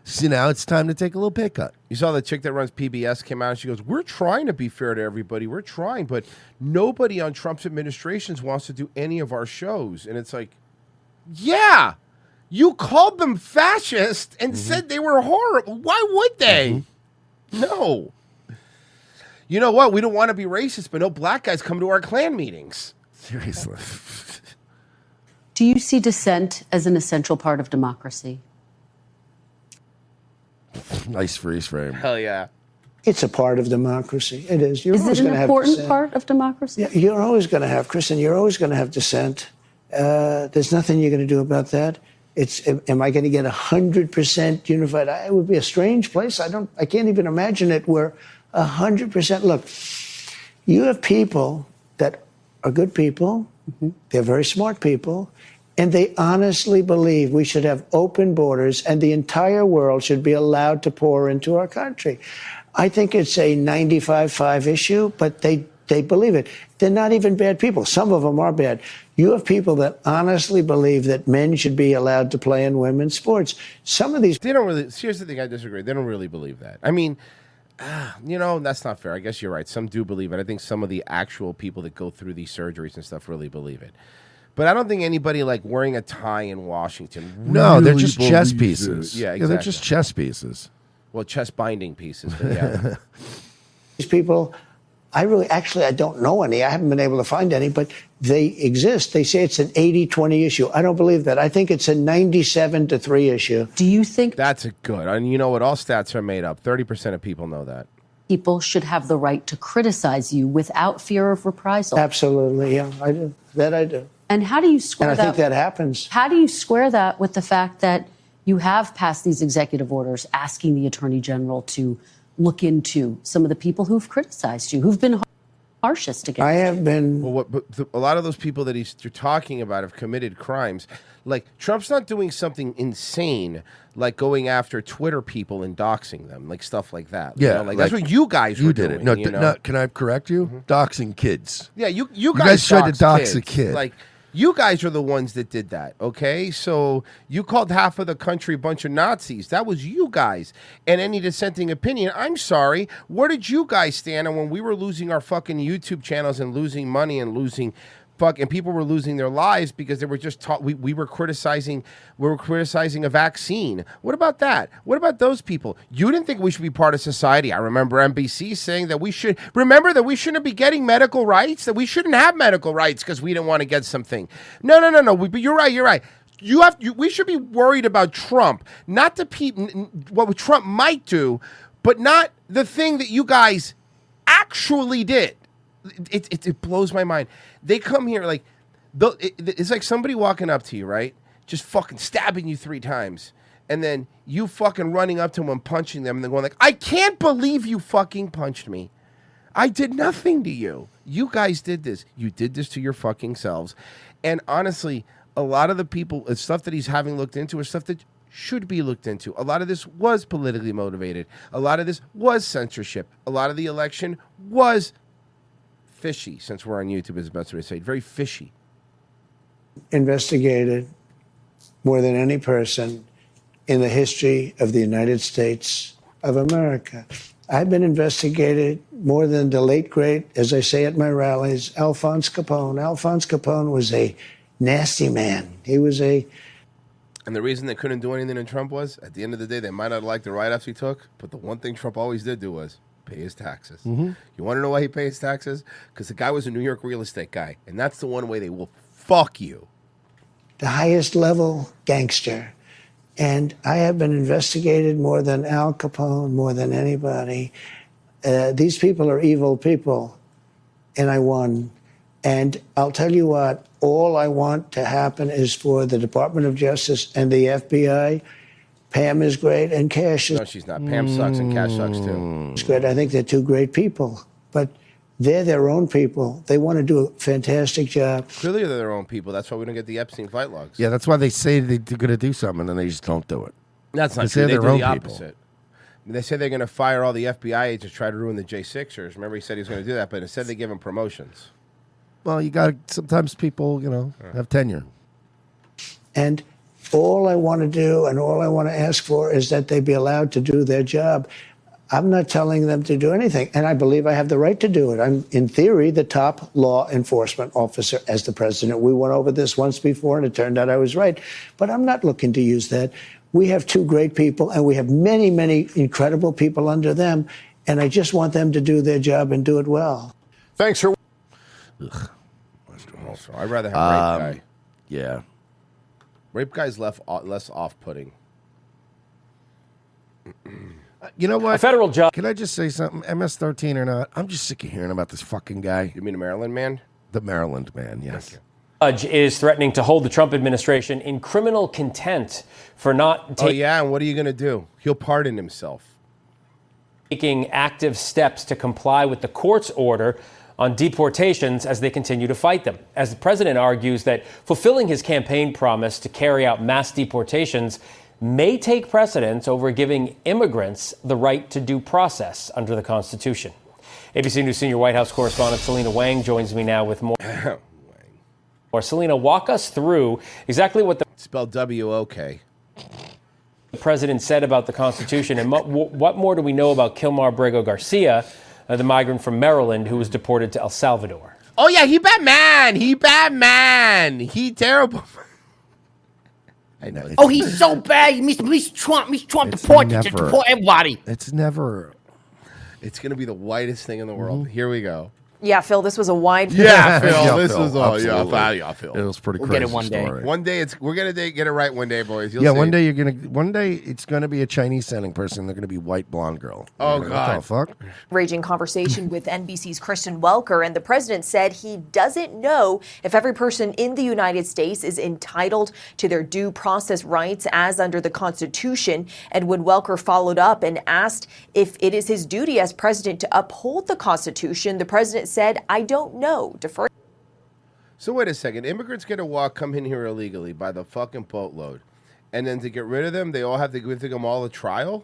So now it's time to take a little pay cut. You saw the chick that runs PBS came out and she goes, we're trying to be fair to everybody. We're trying, but nobody on Trump's administrations wants to do any of our shows. And it's like, yeah, you called them fascist and said they were horrible. Why would they? No. You know what? We don't want to be racist, but no black guys come to our Klan meetings. Seriously. Do you see dissent as an essential part of democracy? Nice freeze frame. Hell yeah. It's a part of democracy. It is. You're Is always it an going to have important dissent. part of democracy? Yeah, you're always going to have, Kristen, you're always going to have dissent. There's nothing you're going to do about that. Am I going to get 100% unified? It would be a strange place. I can't even imagine it where 100%. Look, you have people that are good people. They're very smart people. And they honestly believe we should have open borders and the entire world should be allowed to pour into our country. I think it's a 95-5 issue, but they believe it. They're not even bad people. Some of them are bad. You have people that honestly believe that men should be allowed to play in women's sports. Some of these... They don't really... Here's the thing, I disagree. They don't really believe that. I mean, You know, that's not fair. I guess you're right. Some do believe it. I think some of the actual people that go through these surgeries and stuff really believe it. But I don't think anybody like wearing a tie in Washington. No, they're really just chess believes pieces. it. Yeah, exactly. They're just chess pieces. Well, chess binding pieces. But yeah. These people, I don't know any. I haven't been able to find any, but they exist. They say it's an 80-20 issue. I don't believe that. I think it's a 97-3 issue. Do you think that's a good? And you know what? All stats are made up. 30% of people know that. people should have the right to criticize you without fear of reprisal? Absolutely, yeah, I do. That I do. And how do you square And I think that happens. How do you square that with the fact that you have passed these executive orders asking the Attorney General to look into some of the people who've criticized you, who've been harshest against you? I have been. Well, a lot of those people that you're talking about have committed crimes. Like, Trump's not doing something insane, like going after Twitter people and doxing them, like stuff like that. Yeah, You know, like that's what you guys were did doing. it. No, you know? no, can I correct you? Doxing kids. Yeah, you guys tried to dox kids. a kid. Like, you guys are the ones that did that, okay? So you called half of the country a bunch of Nazis. That was you guys. And any dissenting opinion, I'm sorry, where did you guys stand on when we were losing our fucking YouTube channels and losing money and losing and people were losing their lives because they were just taught we were criticizing a vaccine. What about that? What about those people? You didn't think we should be part of society. I remember NBC saying that we shouldn't be getting medical rights, that we shouldn't have medical rights because we didn't want to get something. No. But you're right. We should be worried about Trump, not what Trump might do, but not the thing that you guys actually did. It blows my mind. They come here like it's like somebody walking up to you, right? Just fucking stabbing you 3 times, and then you fucking running up to them and punching them, and they're going like, "I can't believe you fucking punched me. I did nothing to you. You guys did this. You did this to your fucking selves." And honestly, a lot of the people, stuff that he's having looked into is stuff that should be looked into. A lot of this was politically motivated. A lot of this was censorship. A lot of the election was fishy, since we're on YouTube, is the best way to say it. Very fishy. Investigated more than any person in the history of the United States of America. I've been investigated more than the late, great, as I say at my rallies, Alphonse Capone. Alphonse Capone was a nasty man. He was a... And the reason they couldn't do anything to Trump was, at the end of the day, they might not like the write-ups he took, but the one thing Trump always did do was pay his taxes. Mm-hmm. You want to know why he pays taxes? Because the guy was a New York real estate guy, and that's the one way they will fuck you. the highest level gangster. And I have been investigated more than Al Capone, more than anybody. These people are evil people, and I won. And I'll tell you what, all I want to happen is for the Department of Justice and the FBI. Pam is great, and Cash is... No, she's not. Pam sucks, and Cash sucks, too. It's great. I think they're two great people. But they're their own people. They want to do a fantastic job. Clearly they're their own people. That's why we don't get the Epstein flight logs. Yeah, that's why they say they're going to do something, and then they just don't do it. That's not They true. say They they're do their the own people. opposite. They say they're going to fire all the FBI agents, try to ruin the J6ers. Remember, he said he was going to do that, but instead they give him promotions. Well, you got sometimes people, have tenure. And all I want to do and all I want to ask for is that they be allowed to do their job. I'm not telling them to do anything, and I believe I have the right to do it. I'm, in theory, the top law enforcement officer as the president. We went over this once before, and it turned out I was right. But I'm not looking to use that. We have two great people, and we have many, many incredible people under them, and I just want them to do their job and do it well. Thanks for... I'd rather have Rape Guy. Yeah. Rape Guy's less off-putting. You know what? A federal judge. Can I just say something? MS-13 or not, I'm just sick of hearing about this fucking guy. You mean the Maryland man? The Maryland man, yes. Judge is threatening to hold the Trump administration in criminal contempt for not Oh, yeah, and what are you going to do? He'll pardon himself. taking active steps to comply with the court's order on deportations as they continue to fight them. As the president argues that fulfilling his campaign promise to carry out mass deportations may take precedence over giving immigrants the right to due process under the Constitution. ABC News senior White House correspondent Selena Wang joins me now with more. Selena, walk us through exactly what the... Spelled W-O-K. the president said about the Constitution, and what more do we know about Kilmar Brego Garcia, the migrant from Maryland who was deported to El Salvador? Oh yeah, he Batman. He terrible. I know. Oh, he's so bad. Mr. Trump deport everybody. It's never. It's gonna be the whitest thing in the world. Here we go. Yeah, Phil, this was a wide. Yeah, Phil, Yeah, this Phil, is all. absolutely. Yeah, Phil. It was pretty We'll crazy. get it one day. story. One day we're gonna get it right. One day, boys. You'll Yeah, see. one day it's gonna be a Chinese sounding person. They're gonna be white blonde girl. Oh, What God. the fuck? Raging conversation with NBC's Kristen Welker, and the president said he doesn't know if every person in the United States is entitled to their due process rights as under the Constitution. And when Welker followed up and asked if it is his duty as president to uphold the Constitution, the president said, "I don't know." Defer. So wait a second. Immigrants get to come in here illegally by the fucking boatload, and then to get rid of them, they all have to give them all a trial.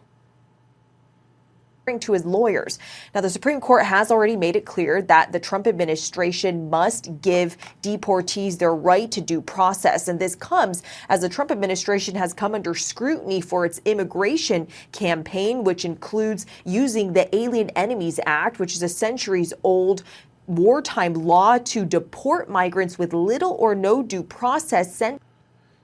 To his lawyers. Now, the Supreme Court has already made it clear that the Trump administration must give deportees their right to due process. And this comes as the Trump administration has come under scrutiny for its immigration campaign, which includes using the Alien Enemies Act, which is a centuries-old wartime law to deport migrants with little or no due process.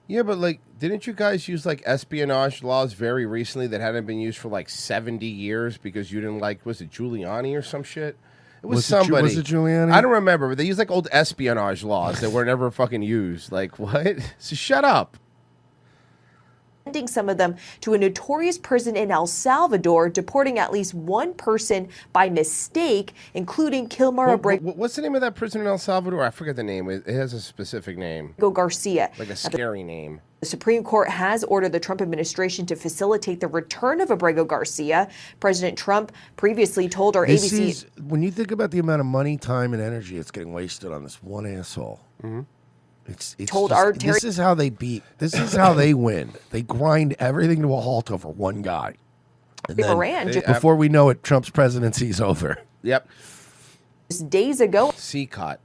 Yeah, but didn't you guys use espionage laws very recently that hadn't been used for 70 years because you didn't was it Giuliani or some shit? It was somebody. Was it Giuliani? I don't remember, but they used old espionage laws that were never fucking used. What? So shut up. Sending some of them to a notorious prison in El Salvador, deporting at least one person by mistake, including Kilmar Abrego What's the name of that prison in El Salvador? I forget the name. It has a specific name. Garcia. Like a scary name. The Supreme Court has ordered the Trump administration to facilitate the return of Abrego Garcia. President Trump previously told our ABC. When you think about the amount of money, time, and energy that's getting wasted on this one asshole. Mm-hmm. It's told just, our this is how they beat. This is how they win. They grind everything to a halt over one guy. And then, Moran just- before we know it, Trump's presidency is over. Yep. Just days ago C-Cot.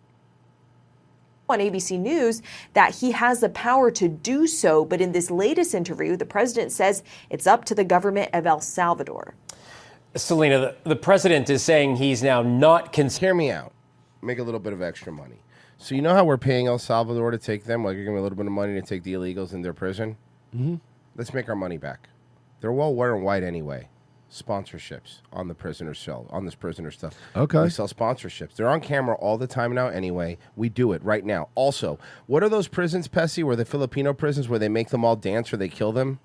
on ABC News that he has the power to do so. But in this latest interview, the president says it's up to the government of El Salvador. Selena, the president is saying he's now not Hear me out. Make a little bit of extra money. So you know how we're paying El Salvador to take them? You're giving a little bit of money to take the illegals in their prison? Mm-hmm. Let's make our money back. They're well wearing white anyway. Sponsorships on the prisoner's cell, on this prisoner stuff. Okay. We sell sponsorships. They're on camera all the time now anyway. We do it right now. Also, what are those prisons, Pessy, where the Filipino prisons where they make them all dance or they kill them?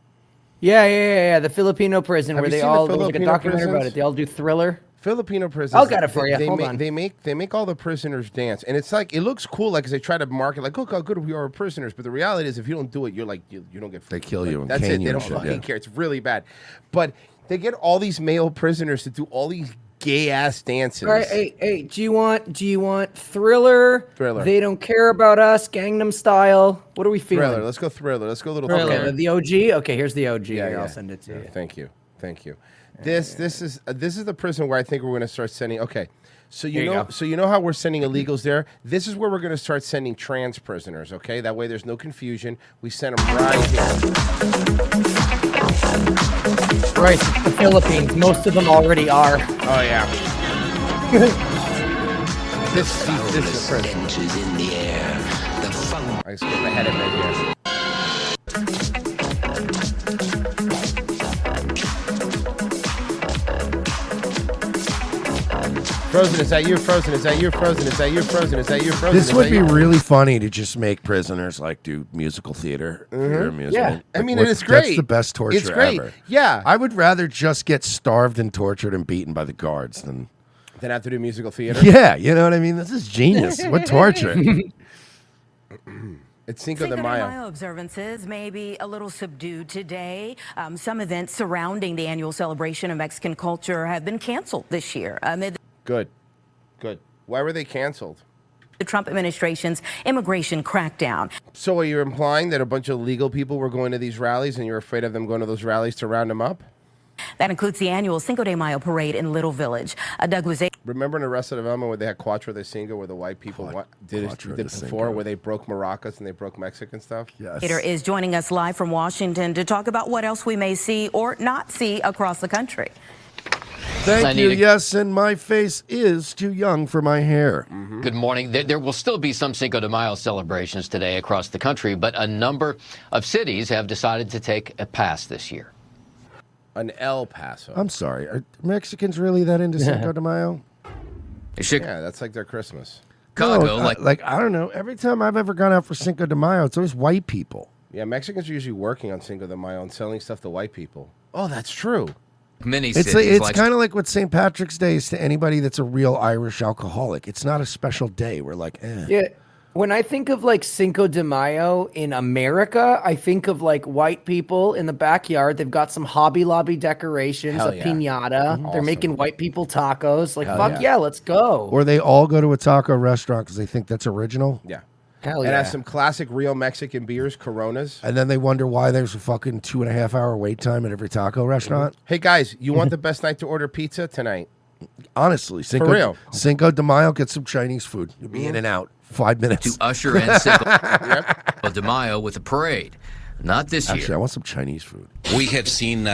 Yeah. The Filipino prison Have where you they seen the all, there was a Filipino documentary about prisons? it. They all do Thriller. Filipino prisons. I'll get it for you. Hold on. They make all the prisoners dance, and it's it looks cool, because they try to market look how good we are prisoners. But the reality is, if you don't do it, you're you don't get. They kill you and That's cane it. you They and don't shit, fucking yeah. care. It's really bad. But they get all these male prisoners to do all these gay ass dances. All right, hey, do you want Thriller? Thriller. They Don't Care About Us, Gangnam Style. What are we feeling? Thriller. Let's go Thriller. Let's go a little Okay, Thriller. the OG. Okay, here's the OG. Yeah. I'll send it to you. Thank you. This is the prison where I think we're going to start sending. Okay, so Here you go. you know how we're sending illegals there. This is where we're going to start sending trans prisoners. Okay, that way there's no confusion. We send them right here. Right, it's the Philippines. Most of them already are. Oh yeah. This is a prison. In the air, the funk. I skipped ahead of it here. Frozen, is that you? Frozen, is that you? Frozen, is that you? Frozen, is that you? Frozen. This is would that be you? really funny to just make prisoners do musical theater. Theater amusement. Yeah, I mean, What- it's great. That's the best torture It's great. ever. Yeah. I would rather just get starved and tortured and beaten by the guards than. Then have to do musical theater. Yeah, you know what I mean? This is genius. What torture? It's Cinco de Mayo. Observances may be a little subdued today. Some events surrounding the annual celebration of Mexican culture have been canceled this year amid Good. Why were they canceled? the Trump administration's immigration crackdown. So are you implying that a bunch of legal people were going to these rallies and you're afraid of them going to those rallies to round them up? That includes the annual Cinco de Mayo parade in Little Village. Doug Luzader. Remember in Arrested Development where they had Cuatro de Cinco, where the white people did it before, where they broke maracas and they broke Mexican stuff? Yes. Is joining us live from Washington to talk about what else we may see or not see across the country. Thank you. Yes, and my face is too young for my hair. Good morning. There will still be some Cinco de Mayo celebrations today across the country, but a number of cities have decided to take a pass this year. An El Paso. I'm sorry. Are Mexicans really that into Cinco de Mayo? Yeah, that's like their Christmas. No, like I don't know. Every time I've ever gone out for Cinco de Mayo, it's always white people. Yeah, Mexicans are usually working on Cinco de Mayo and selling stuff to white people. Oh, that's true. Many It's kind of like what St. Patrick's Day is to anybody that's a real Irish alcoholic. It's not a special day. We're like, Yeah. When I think of like Cinco de Mayo in America, I think of like white people in the backyard. They've got some Hobby Lobby decorations, Hell a yeah. piñata. They're making white people tacos. Like, Hell fuck yeah. yeah, let's go. Or they all go to a taco restaurant because they think that's original. Yeah. Hell and yeah. has some classic real Mexican beers, Coronas. And then they wonder why there's a fucking 2.5 hour wait time at every taco restaurant. Hey, guys, you want the best night to order pizza? Tonight. Honestly, real. Cinco de Mayo, get some Chinese food. You'll be in and out. 5 minutes. To usher in Cinco de Mayo with a parade. Not this Actually, I year. want some Chinese food. We have seen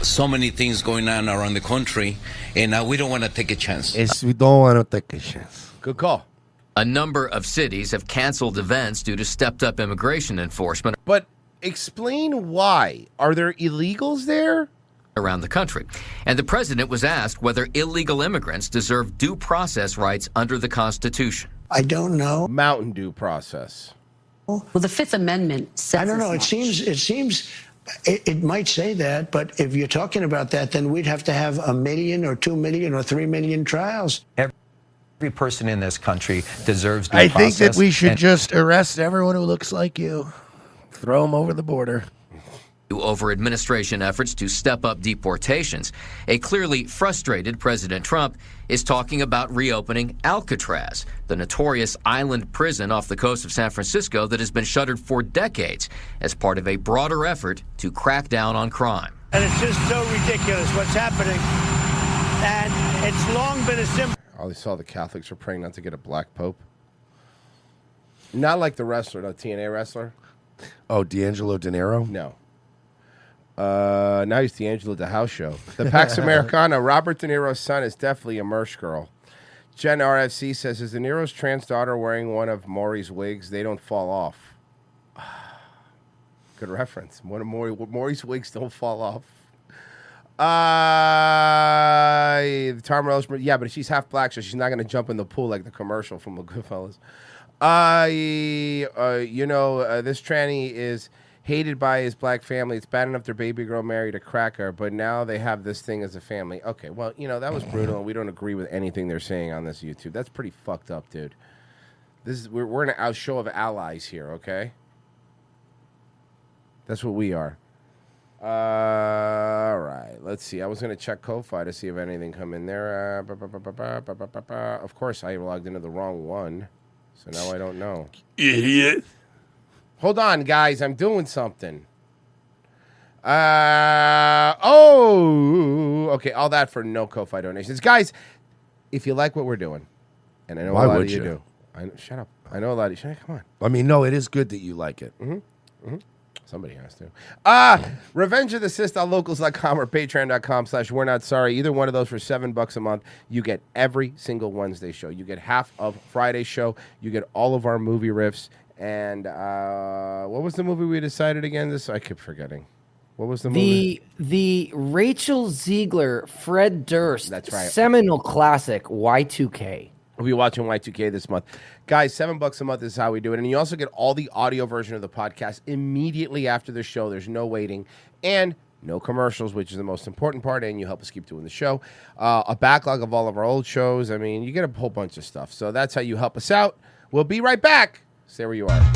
so many things going on around the country, and we don't want to take a chance. We don't want to take a chance. Good call. A number of cities have canceled events due to stepped up immigration enforcement. But explain why. Are there illegals there? Around the country. And the president was asked whether illegal immigrants deserve due process rights under the Constitution. I don't know. Mountain Dew process. Well, the Fifth Amendment says I don't know. as It seems it might say that, but if you're talking about that, then we'd have to have 1 million or 2 million or 3 million trials. Every person in this country deserves due I process. think that we should and- just arrest everyone who looks like you. Throw them over the border. Over administration efforts to step up deportations, a clearly frustrated President Trump is talking about reopening Alcatraz, the notorious island prison off the coast of San Francisco that has been shuttered for decades as part of a broader effort to crack down on crime. And it's just so ridiculous what's happening. And it's long been a symbol. I always saw the Catholics were praying not to get a black pope. Not like the wrestler, the TNA wrestler. Oh, D'Angelo De Niro? No. Now he's D'Angelo the House Show. The Pax Americana, Robert De Niro's son is definitely a Mersh girl. Jen RFC says, is De Niro's trans daughter wearing one of Maury's wigs? They don't fall off. Good reference. One of Maury's wigs don't fall off. Tom Rose, yeah, but she's half black, so she's not going to jump in the pool like the commercial from the Goodfellas. This tranny is hated by his black family. It's bad enough their baby girl married a cracker, but now they have this thing as a family. Okay, well, that was brutal, and we don't agree with anything they're saying on this YouTube. That's pretty fucked up, dude. We're in a show of allies here, okay? That's what we are. All right, let's see. I was going to check Ko-Fi to see if anything come in there. Of course, I logged into the wrong one, so now I don't know. Idiot. Hold on, guys. I'm doing something. Okay. All that for no Ko-Fi donations. Guys, if you like what we're doing, and I know Why a lot would of you you? do. Shut up. I know a lot of you. Come on. I mean, no, it is good that you like it. Somebody has to. Revenge of the Sith.locals.com or patreon.com/we're not sorry. Either one of those for $7 a month. You get every single Wednesday show. You get half of Friday's show. You get all of our movie riffs. And what was the movie we decided again? I keep forgetting. What was the movie? The Rachel Ziegler, Fred Durst, That's right. seminal classic Y2K. We'll be watching Y2K this month. Guys, $7 a month is how we do it. And you also get all the audio version of the podcast immediately after the show. There's no waiting. And no commercials, which is the most important part. And you help us keep doing the show. A backlog of all of our old shows. I mean, you get a whole bunch of stuff. So that's how you help us out. We'll be right back. Stay where you are.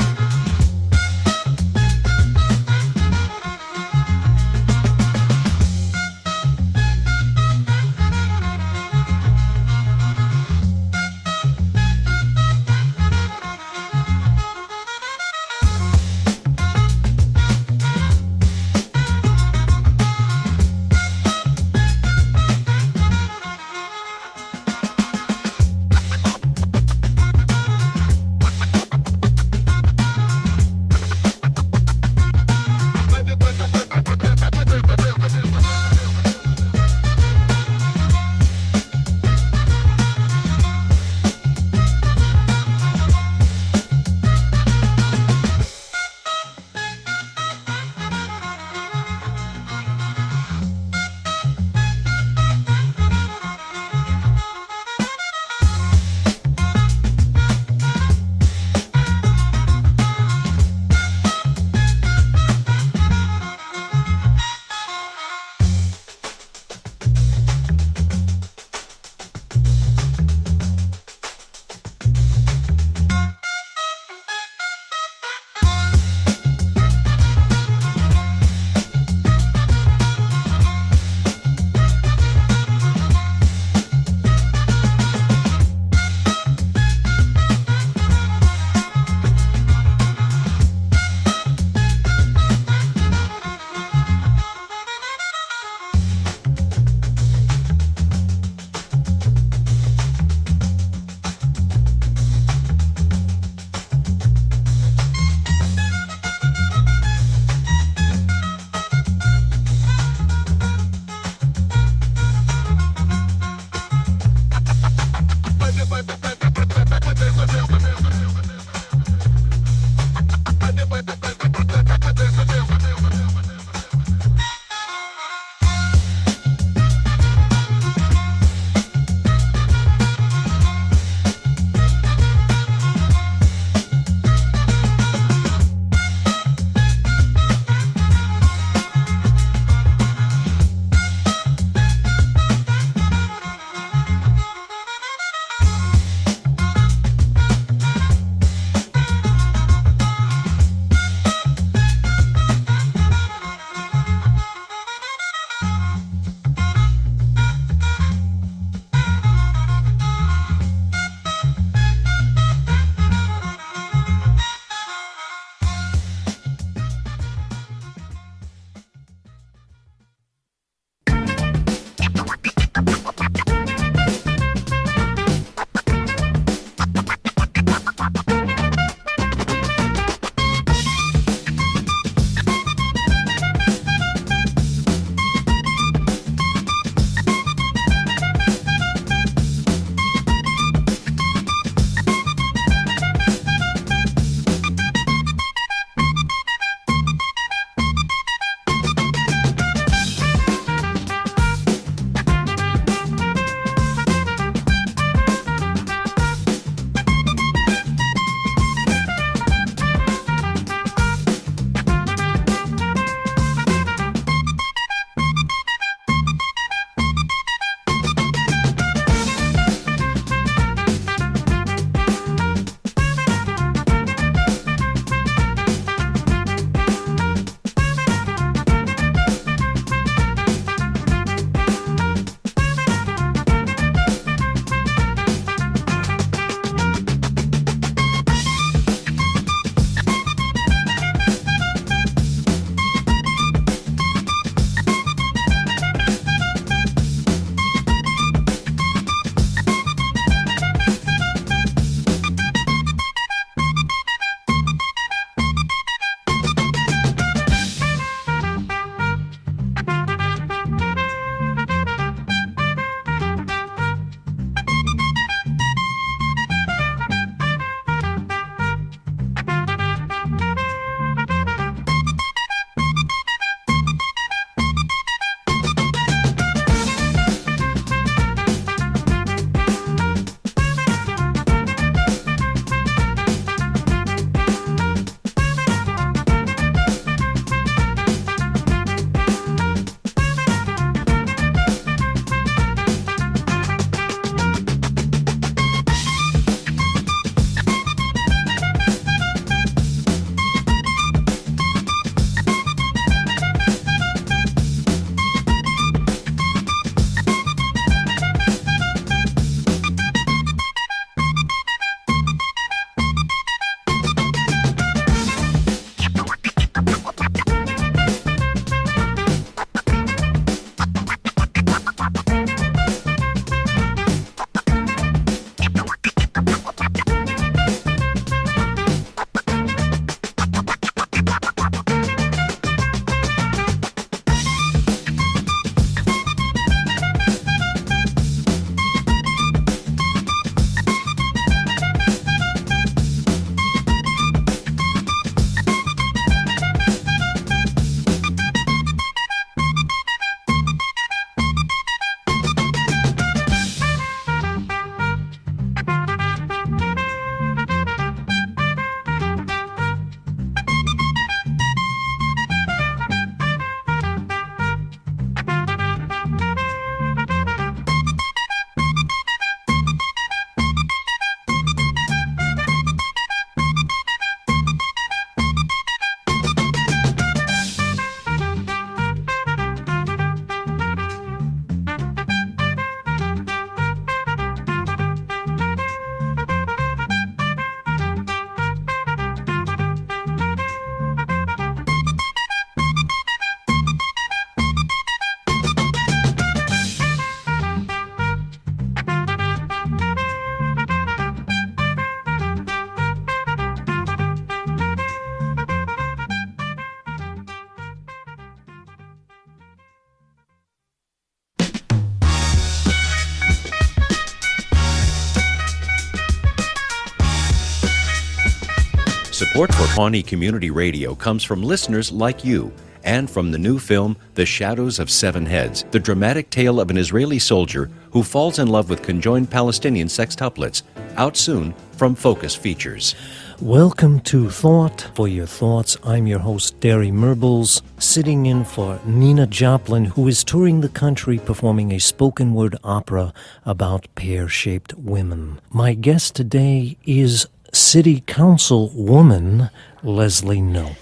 Support for Pawnee Community Radio comes from listeners like you and from the new film The Shadows of Seven Heads, the dramatic tale of an Israeli soldier who falls in love with conjoined Palestinian sextuplets. Out soon from Focus Features. Welcome to Thought. For your thoughts, I'm your host, Derry Merbles, sitting in for Nina Joplin, who is touring the country performing a spoken word opera about pear-shaped women. My guest today is City Council woman Leslie Knope.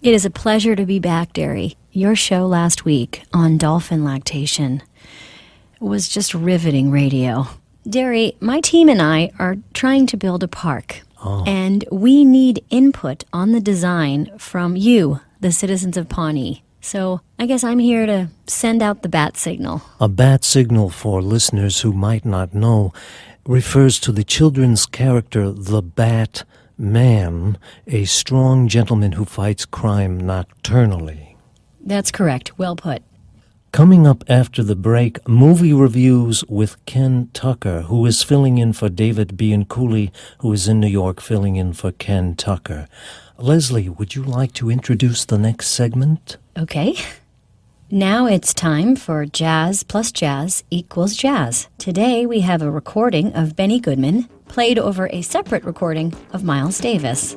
It is a pleasure to be back, Derry. Your show last week on dolphin lactation was just riveting radio. Derry, my team and I are trying to build a park. And we need input on the design from you, the citizens of Pawnee. So I guess I'm here to send out the bat signal. A bat signal, for listeners who might not know, refers to the children's character, the Bat Man, a strong gentleman who fights crime nocturnally. That's correct. Well put. Coming up after the break, movie reviews with Ken Tucker, who is filling in for David Bianculli, who is in New York filling in for Ken Tucker. Leslie, would you like to introduce the next segment? Okay. Now it's time for Jazz plus Jazz equals Jazz. Today we have a recording of Benny Goodman played over a separate recording of Miles Davis.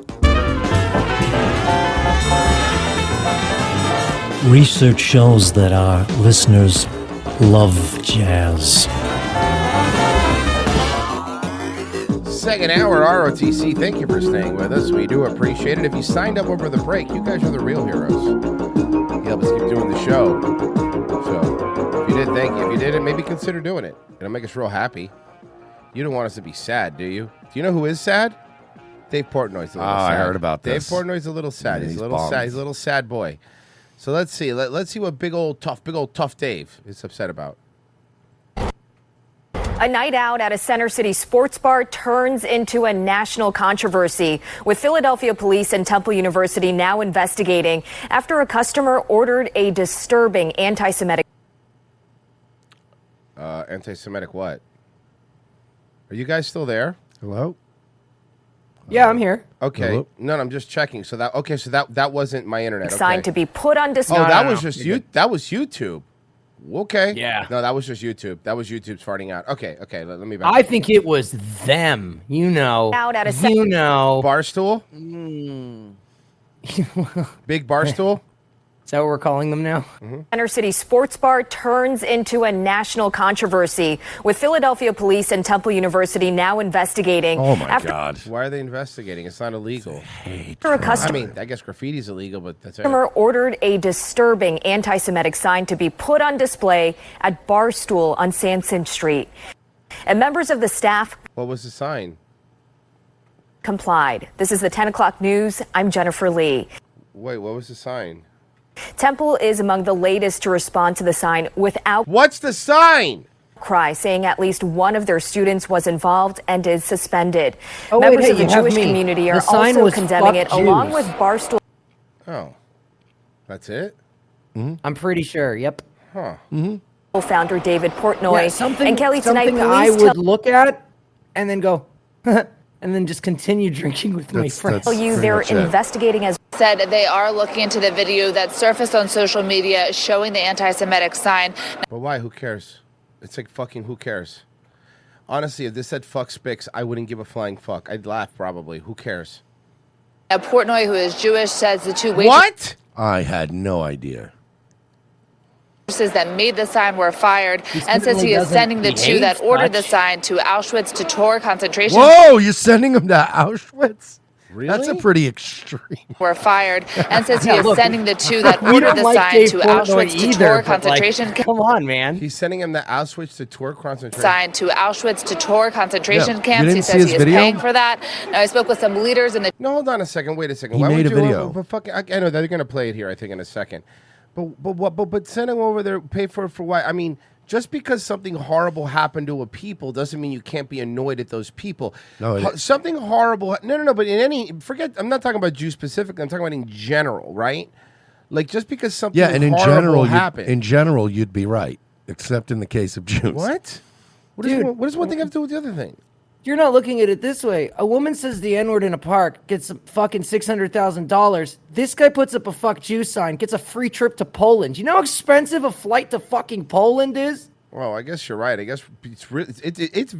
Research shows that our listeners love jazz. Second hour, ROTC. Thank you for staying with us. We do appreciate it. If you signed up over the break, you guys are the real heroes. You help us keep doing the show. So, if you did, thank you. If you didn't, maybe consider doing it. It'll make us real happy. You don't want us to be sad, do you? Do you know who is sad? Dave Portnoy's a little sad. I heard about this. Dave Portnoy's a little sad. Yeah, he's a little sad. He's a little sad boy. So let's see. Let's see what big old tough Dave is upset about. A night out at a Center City sports bar turns into a national controversy, with Philadelphia police and Temple University now investigating after a customer ordered a disturbing anti-Semitic. Anti-Semitic what? Are you guys still there? Hello? Yeah, I'm here. Okay. Hello? No, I'm just checking. So that wasn't my internet. Okay. Sign to be put on display. Oh, that was just you. That was YouTube. Okay. Yeah. No, that was just YouTube. That was YouTube farting out. Okay. Let me back. I think it was them. You know. Out at a Barstool. Big Barstool. Is that what we're calling them now? Center City sports bar turns into a national controversy, with Philadelphia police and Temple University now investigating. Oh my God! Why are they investigating? It's not illegal. After a customer, I mean, I guess graffiti's illegal, but that's it. customer ordered a disturbing anti-Semitic sign to be put on display at Barstool on Sanson Street, and members of the staff What was the sign? complied. This is the 10 o'clock news. I'm Jennifer Lee. Wait, what was the sign? Temple is among the latest to respond to the sign without. What's the sign? Cry, saying at least one of their students was involved and is suspended. Oh, wait, Members hey, of the you have Jewish me. community The are sign also was condemning "Fuck it, along Jews." with Barstool. Oh, that's it. I'm pretty sure. Yep. Huh. Founder David Portnoy and Kelly tonight. Something I Police would look at and then go, and then just continue drinking with my friends. tell you they're investigating as. Said they are looking into the video that surfaced on social media showing the anti-Semitic sign. But why? Who cares? It's like fucking who cares? Honestly, if this said fuck Spix, I wouldn't give a flying fuck. I'd laugh probably. Who cares? Now, Portnoy, who is Jewish, says the two waitresses What? I had no idea. that made the sign were fired, He and says he is doesn't sending the two behave that ordered the much. sign to Auschwitz to Tor concentration Whoa! You're sending them to Auschwitz? Really? That's a pretty extreme. were fired, and says he Yeah, is look, sending the two that we ordered don't the like sign Dave to Portnoy Auschwitz to either, Tor but, like, concentration come on, man. He's sending him to Auschwitz to tour concentration. sign to Auschwitz to Tor concentration Yeah. You camps. didn't He see says his he is video? paying for that. Now, I spoke with some leaders in the. No, hold on a second. Wait a second. He Why made would a you, video. But fucking, I know they're gonna play it here. I think in a second. But sending him over there, pay for why? I mean, just because something horrible happened to a people doesn't mean you can't be annoyed at those people. No, Something horrible. No. But in any, forget. I'm not talking about Jews specifically. I'm talking about in general, right? Like just because something Yeah, and in horrible general, happened. you'd be right, except in the case of Jews. What? What does one thing have to do with the other thing? You're not looking at it this way. A woman says the N-word in a park, gets fucking $600,000. This guy puts up a fuck Jew sign, gets a free trip to Poland. You know how expensive a flight to fucking Poland is? Well, I guess you're right. I guess it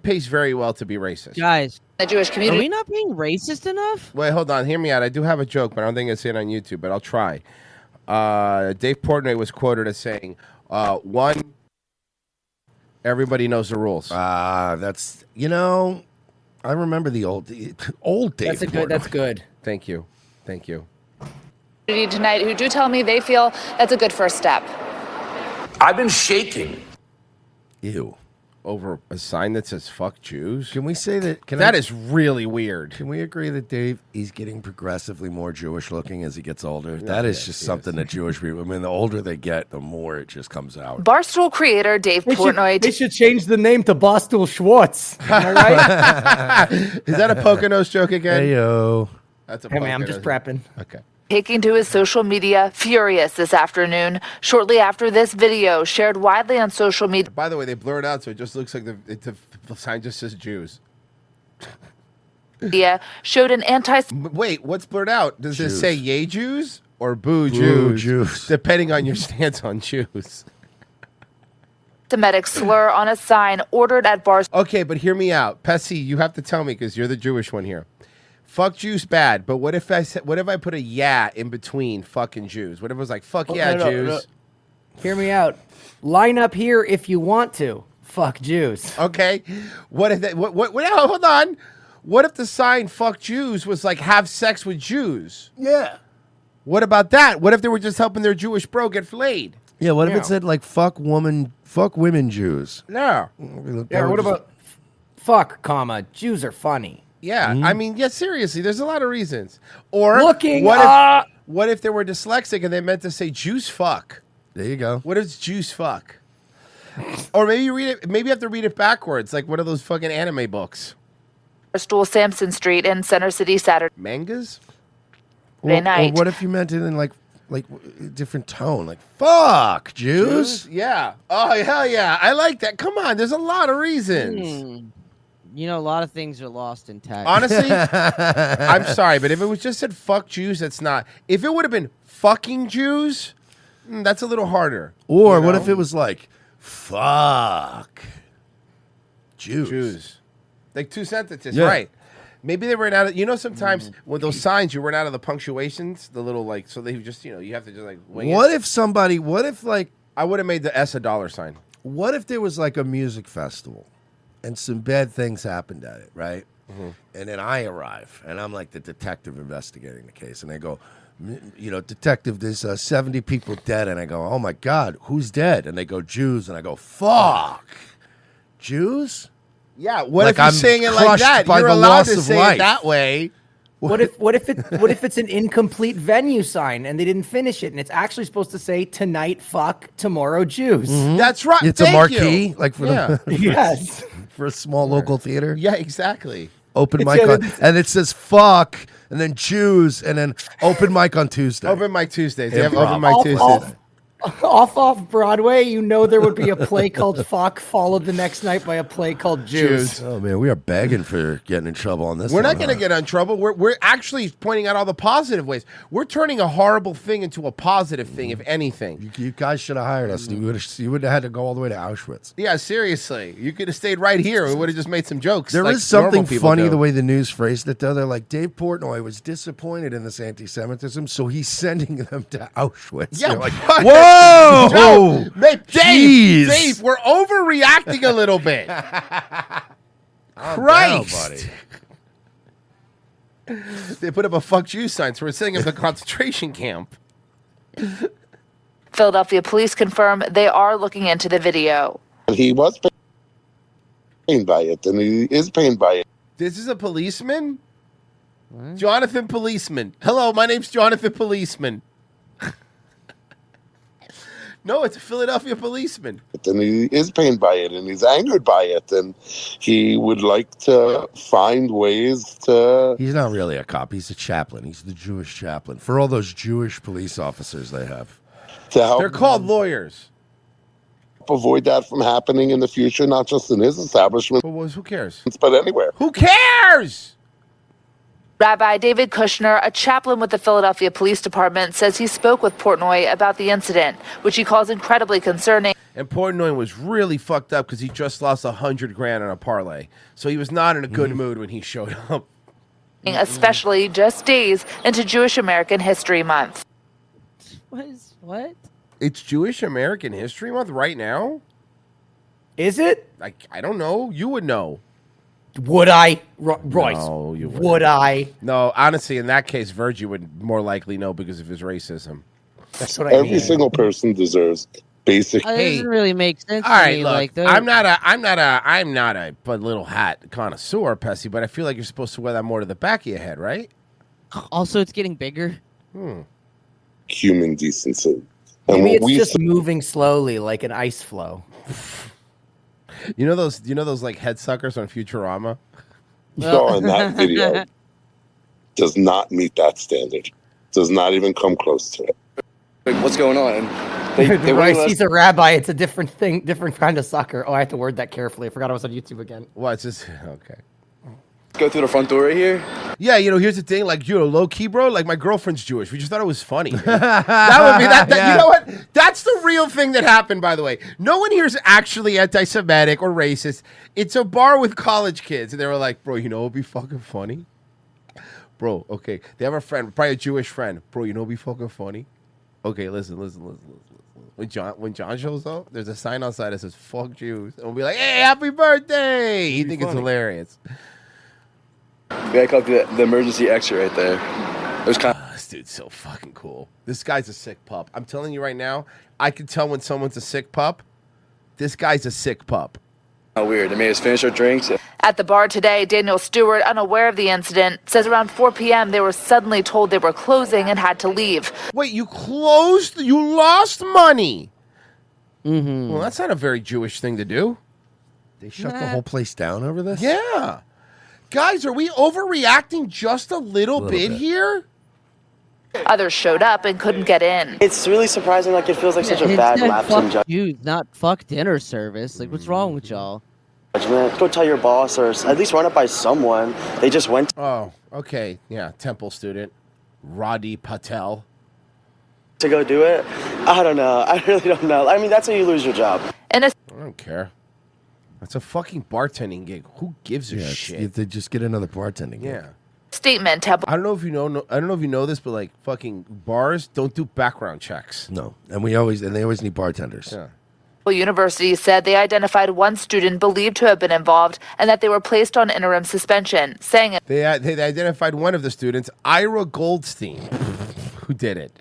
pays very well to be racist. Guys, the Jewish community. Are we not being racist enough? Wait, hold on. Hear me out. I do have a joke, but I don't think it's it on YouTube, but I'll try. Dave Portnoy was quoted as saying, one, everybody knows the rules. That's, I remember the old Dave Portnoy. That's good. Thank you. Tonight who do tell me they feel that's a good first step. I've been shaking. Ew. Over a sign that says "fuck Jews." Can we say that? That is really weird. Can we agree that Dave, he's getting progressively more Jewish looking as he gets older? That is just something that Jewish people, I mean, the older they get, the more it just comes out. Barstool creator Dave Portnoy. They should change the name to Barstool Schwartz. Am I right? Is that a Poconos joke again? Heyo. That's a Hey, man, I'm just prepping. Okay. Taking to his social media furious this afternoon, shortly after this video shared widely on social media. By the way, they blur it out so it just looks like the sign just says Jews. Showed an Wait, what's blurred out? Does it Jews. say "Yay Jews" or "Boo Boo Jews"? Jews. Depending on your stance on Jews. Semitic slur on a sign ordered at bars. Okay, but hear me out, Pessy. You have to tell me because you're the Jewish one here. Fuck Jews bad, but what if I put a yeah in between fucking Jews? What if it was like fuck yeah Jews? No. Hear me out. Line up here if you want to. Fuck Jews. Okay. What if that? What? Hold on. What if the sign "fuck Jews" was like have sex with Jews? Yeah. What about that? What if they were just helping their Jewish bro get flayed? Yeah, what if it said like fuck women Jews? No. Yeah, what about fuck, Jews are funny. Yeah, Mm-hmm. I mean, seriously, there's a lot of reasons. Or Looking what if they were dyslexic and they meant to say Jews fuck? There you go. What is Jews fuck? Or maybe you read it. Maybe you have to read it backwards, like one of those fucking anime books. Barstool Sampson Street in Center City Saturday Mangas. night. Or what if you meant it in like a different tone, like fuck Jews? Yeah. Oh hell yeah! I like that. Come on, there's a lot of reasons. You know, a lot of things are lost in text. Honestly, I'm sorry, but if it was just said "fuck Jews," that's not. If it would have been "fucking Jews," that's a little harder. Or what if it was like fuck Jews? Like two sentences, Yeah. right? Maybe they ran out of. Sometimes with those signs, you run out of the punctuations, the little so they just you have to just like. Wing it. What if like I would have made the S a dollar sign? What if there was like a music festival and some bad things happened at it, right? Mm-hmm. And then I arrive and I'm like the detective investigating the case, and they go, detective, there's 70 people dead, and I go, oh my God, who's dead? And they go, Jews, and I go, fuck, Jews? Yeah, what Like if you're I'm saying it like crushed that? by You're the allowed loss to of say life. it that way. What if it's an incomplete venue sign and they didn't finish it and it's actually supposed to say tonight fuck, tomorrow Jews? That's right. It's a Thank marquee, you. like for Yeah. Yes. for a small local theater. Yeah, exactly. Open It's mic a- on, and it says fuck, and then Jews, and then open mic on Tuesday. Open mic Tuesdays. They have Improv. open mic Tuesdays. Off Broadway, there would be a play called Fuck, followed the next night by a play called Jews. Oh man, we are begging for getting in trouble on this. We're not one, going to huh? get in trouble. We're actually pointing out all the positive ways. We're turning a horrible thing into a positive thing, if anything. You guys should have hired us. You would have had to go all the way to Auschwitz. Yeah, seriously. You could have stayed right here. We would have just made some jokes. There like is something normal people funny do. the way the news phrased it, though. They're like, Dave Portnoy was disappointed in this anti-Semitism, so he's sending them to Auschwitz. Yeah, You're like, what? whoa! No, Dave, Jeez. Dave, we're overreacting a little bit. Christ. They put up a "fuck you" sign, so we're sending him to concentration camp. Philadelphia police confirm they are looking into the video. He was pained by it, and he is pained by it. This is a policeman? Jonathan Policeman. Hello, my name's Jonathan Policeman. No, it's a Philadelphia policeman. And he is pained by it, and he's angered by it, and he would like to find ways to... He's not really a cop. He's a chaplain. He's the Jewish chaplain for all those Jewish police officers they have. To help. They're called lawyers. avoid that from happening in the future, not just in his establishment, who cares? But anywhere. Who cares? Rabbi David Kushner, a chaplain with the Philadelphia Police Department, says he spoke with Portnoy about the incident, which he calls incredibly concerning. And Portnoy was really fucked up because he just lost $100,000 on a parlay, so he was not in a good mood when he showed up. Especially just days into Jewish American History Month. What? It's Jewish American History Month right now? Is it? I don't know. You would know. Would I? Royce, No, you wouldn't. would I? No, honestly, in that case, Virgie would more likely know because of his racism. That's what Every single person deserves basic. That doesn't really make sense. All to right, me. look, Like, I'm not a little hat connoisseur, Pessy, but I feel like you're supposed to wear that more to the back of your head, right? Also, it's getting bigger. Human decency. Maybe it's just moving slowly like an ice flow. You know those like head suckers on Futurama? Saw in that video does not meet that standard. Does not even come close to it. What's going on? Royce, he's a rabbi. It's a different thing, different kind of sucker. Oh, I have to word that carefully. I forgot I was on YouTube again. What? It's just okay. Go through the front door right here. Yeah, here's the thing, like, low key, bro, like my girlfriend's Jewish. We just thought it was funny. That would be that. Yeah. You know what? That's the real thing that happened, by the way. No one here's actually anti-Semitic or racist. It's a bar with college kids, and they were like, bro, it would be fucking funny? Bro, okay. They have a friend, probably a Jewish friend. Bro, it would be fucking funny? Okay, listen. When John shows up, there's a sign outside that says, fuck Jews. And we'll be like, hey, happy birthday! You think it's hilarious. We gotta come to the emergency exit right there. It was kind of... This dude's so fucking cool. This guy's a sick pup. I'm telling you right now, I can tell when someone's a sick pup. This guy's a sick pup. Weird. They made us finish our drinks. At the bar today, Daniel Stewart, unaware of the incident, says around 4 p.m. they were suddenly told they were closing and had to leave. Wait, you closed? You lost money? Mm-hmm. Well, that's not a very Jewish thing to do. They shut the whole place down over this? Yeah. Guys, are we overreacting just a little bit here? Others showed up and couldn't get in. It's really surprising. Like, it feels like such a bad lapse in Fuck you, not fuck dinner service. Like, what's wrong with y'all? judgment. Go tell your boss or at least run it by someone. They just went. Oh, okay. Yeah, Temple student. Roddy Patel. To go do it? I don't know. I really don't know. I mean, that's how you lose your job. And I don't care. That's a fucking bartending gig. Who gives a shit? They just get another bartending gig. Yeah. Statement. I don't know if you know. I don't know if you know this, but like fucking bars don't do background checks. No, and they always need bartenders. Yeah. University said they identified one student believed to have been involved and that they were placed on interim suspension, saying They identified one of the students, Ira Goldstein, who did it.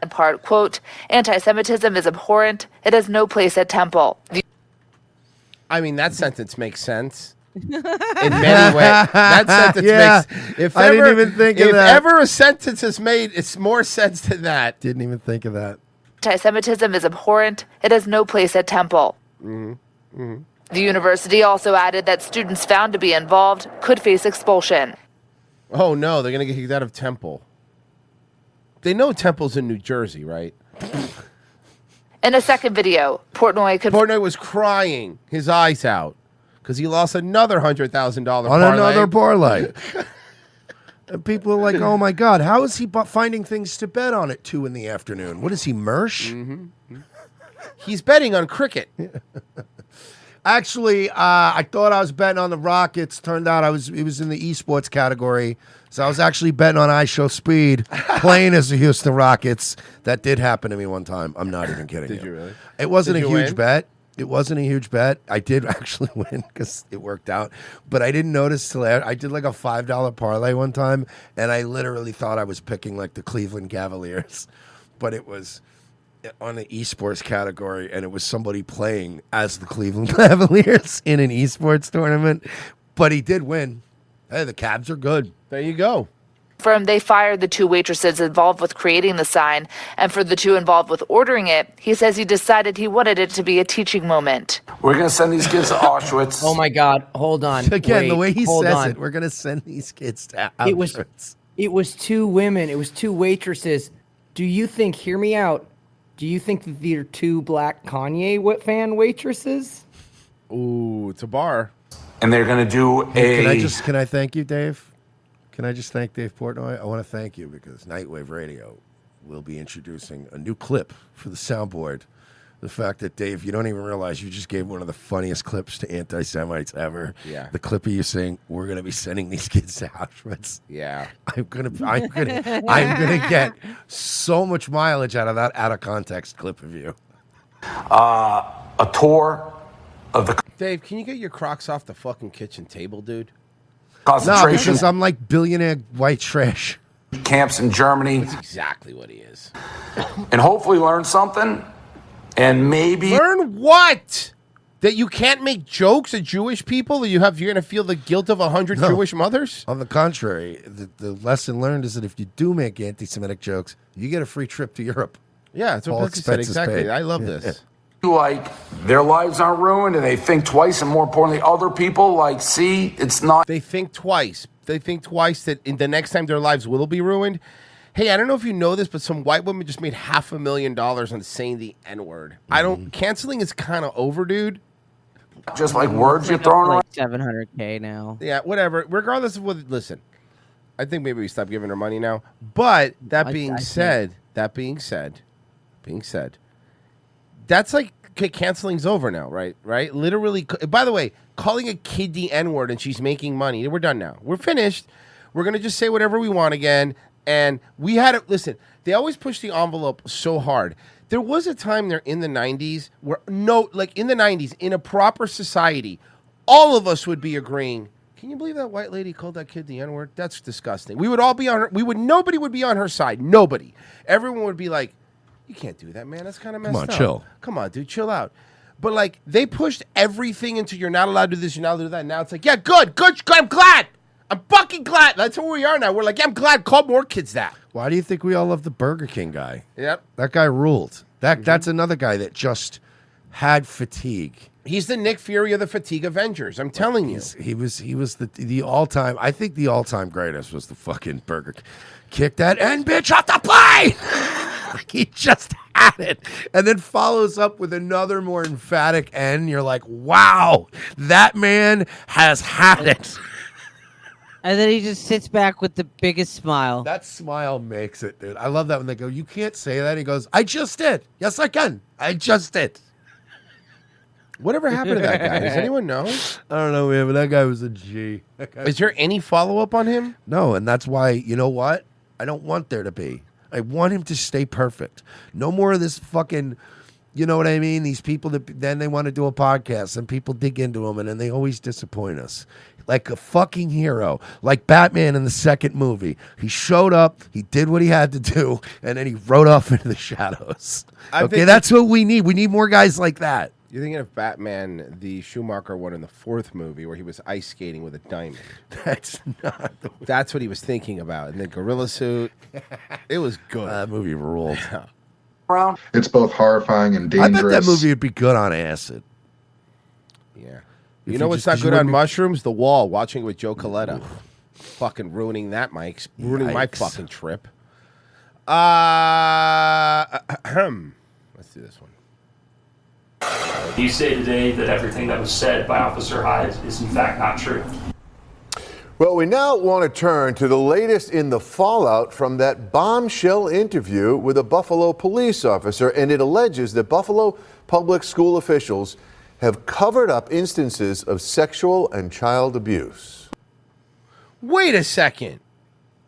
in part, quote, anti-Semitism is abhorrent. It has no place at Temple. I mean, that sentence makes sense. In many ways, that sentence makes. If I ever, didn't even think of if that. ever a sentence is made, it's more sense than that. Didn't even think of that. Anti-Semitism is abhorrent. It has no place at Temple. Mm-hmm. Mm-hmm. The university also added that students found to be involved could face expulsion. Oh no, they're gonna get kicked out of Temple. They know Temple's in New Jersey, right? In a second video, Portnoy was crying his eyes out because he lost another $100,000 On another parlay. And people are like, oh my God, how is he finding things to bet on at 2 p.m? What is he, Mersh? Mm-hmm. He's betting on cricket. Actually, I thought I was betting on the Rockets. Turned out it was in the esports category. So I was actually betting on iShowSpeed, playing as the Houston Rockets. That did happen to me one time. I'm not even kidding. Did you really? It wasn't Did a you huge win? bet. It wasn't a huge bet. I did actually win because it worked out. But I didn't notice till I did like a $5 parlay one time, and I literally thought I was picking like the Cleveland Cavaliers. But it was on the esports category, and it was somebody playing as the Cleveland Cavaliers in an esports tournament. But he did win. Hey, the Cavs are good. There you go. They fired the 2 waitresses involved with creating the sign, and for the 2 involved with ordering it, he says he decided he wanted it to be a teaching moment. We're going to send these kids to Auschwitz. Oh my God. Hold on. Again, the Wait, way he hold says on. it, we're going to send these kids to Auschwitz. It was 2 women. It was 2 waitresses. Do you think, hear me out, Do you think that they're two black Kanye fan waitresses? Ooh, it's a bar. And they're going to do Can I thank you, Dave? Can I just thank Dave Portnoy? I want to thank you because Nightwave Radio will be introducing a new clip for the soundboard. The fact that, Dave, you don't even realize you just gave one of the funniest clips to anti-Semites ever. Yeah. The clip of you saying, we're going to be sending these kids to Auschwitz. Yeah. I'm gonna get so much mileage out of that out of context clip of you. a tour of the Dave, can you get your Crocs off the fucking kitchen table, dude? No, because I'm like billionaire white trash. camps in Germany. That's exactly what he is. And hopefully learn something. And maybe learn what? That you can't make jokes at Jewish people? You're going to feel the guilt of 100 Jewish mothers? On the contrary, the lesson learned is that if you do make anti-Semitic jokes, you get a free trip to Europe. Yeah, that's what Bucky said. Exactly. I love this. like their lives aren't ruined and they think twice, and more importantly, other people like, see, it's not. They think twice. They think twice that in the next time their lives will be ruined. Hey, I don't know if you know this, but some white woman just made $500,000 on saying the N-word. I don't. Canceling is kind of over, dude. Just like words you're throwing around. Like $700K now. Yeah, whatever. Regardless of what. Listen, I think maybe we stop giving her money now. But that being said, that's like canceling's over now, right? Right? Literally. By the way, calling a kid the N-word and she's making money. We're done now. We're finished. We're gonna just say whatever we want again. And we had to listen. They always push the envelope so hard. There was a time there in the 90s where in the 90s, in a proper society, all of us would be agreeing. Can you believe that white lady called that kid the N-word? That's disgusting. We would all be on her. Nobody would be on her side. Nobody. Everyone would be like, you can't do that, man. That's kind of messed up. Come on, chill. Come on, dude, chill out. But like they pushed everything into you're not allowed to do this, you're not allowed to do that. Now it's like, yeah, good. I'm glad. I'm fucking glad. That's where we are now. We're like, yeah, I'm glad. Call more kids that. Why do you think we all love the Burger King guy? Yep. That guy ruled. That's another guy that just had fatigue. He's the Nick Fury of the Fatigue Avengers. I'm telling you. He was the all-time, I think the all-time greatest was the fucking Burger King. Kick that N bitch off the plane! He just had it. And then follows up with another more emphatic N. You're like, wow, that man has had it. And then he just sits back with the biggest smile. That smile makes it, dude. I love that when they go, you can't say that. He goes, I just did. Yes, I can. I just did. Whatever happened to that guy? Does anyone know? I don't know, man, but that guy was a G. Is there any follow-up on him? No, and that's why, you know what? I don't want there to be. I want him to stay perfect. No more of this fucking, you know what I mean? These people that then they want to do a podcast and people dig into them and then they always disappoint us. Like a fucking hero, like Batman in the second movie. He showed up, he did what he had to do, and then he rode off into the shadows. Okay, that's what we need. We need more guys like that. You're thinking of Batman, the Schumacher one in the fourth movie where he was ice skating with a diamond. That's not the That's what he was thinking about. And the gorilla suit. It was good. That movie ruled. It's both horrifying and dangerous. I bet that movie would be good on acid. Yeah. You know what's not good on mushrooms? The Wall, watching it with Joe Coletta. Fucking ruining that, Mike. Ruining my fucking trip. Let's do this one. You say today that everything that was said by Officer Hyde is in fact not true. Well, we now want to turn to the latest in the fallout from that bombshell interview with a Buffalo police officer, and it alleges that Buffalo public school officials have covered up instances of sexual and child abuse. Wait a second.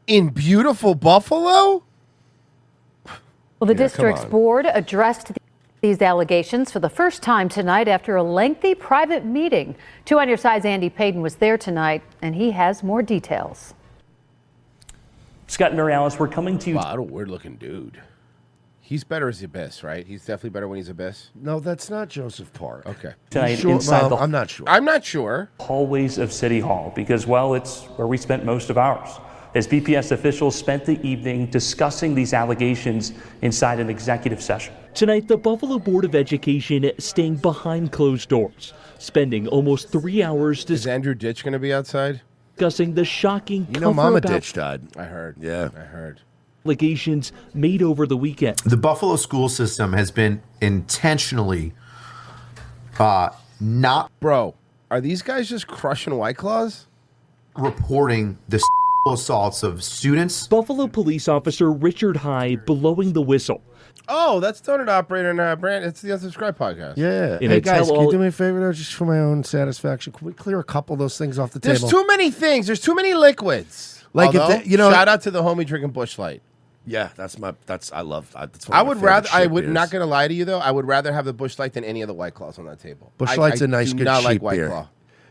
In beautiful Buffalo? Well, the district's board addressed these allegations for the first time tonight after a lengthy private meeting. 2 on Your Side's Andy Payton was there tonight, and he has more details. Scott and Mary Alice, we're coming to you. Wow, what a weird-looking dude. He's better as Abyss, right? He's definitely better when he's Abyss. No, that's not Joseph Park. Okay. Tonight Sure? inside Well, the I'm not sure. I'm not sure. Hallways of City Hall because, well, it's where we spent most of ours. As BPS officials spent the evening discussing these allegations inside an executive session. Tonight, the Buffalo Board of Education staying behind closed doors, spending almost 3 hours Is Andrew Ditch going to be outside? discussing the shocking You know, Mama cover-about Ditch died. I heard. Yeah. I heard. allegations made over the weekend. The Buffalo school system has been intentionally not... Bro, are these guys just crushing White Claws? ...reporting the assaults of students. Buffalo police officer Richard High blowing the whistle. Oh, that's Donut Operator and Brand. It's the Unsubscribed podcast. Yeah. Hey, guys, can you do me a favor, though, just for my own satisfaction? Can we clear a couple of those things off the There's table? too many things. There's too many liquids. Like, if Although, they- you know- shout out to the homie drinking Busch Light. Yeah, that's one I of would my favorite rather. I shit would beers. not gonna lie to you though. I would rather have the Busch Light than any of the White Claws on that table. Busch Light's a a nice, do good, not cheap like White beer. Claw.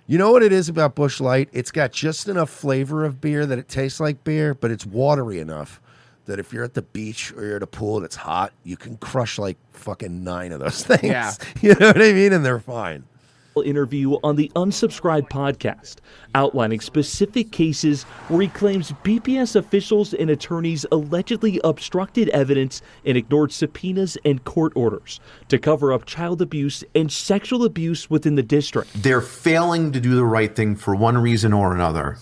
You know what it is about Busch Light? It's got just enough flavor of beer that it tastes like beer, but it's watery enough that if you're at the beach or you're at a pool and it's hot, you can crush like fucking 9 of those things. Yeah. You know what I mean? And they're fine. Interview on the Unsubscribed podcast, outlining specific cases where he claims BPS officials and attorneys allegedly obstructed evidence and ignored subpoenas and court orders to cover up child abuse and sexual abuse within the district. They're failing to do the right thing for one reason or another.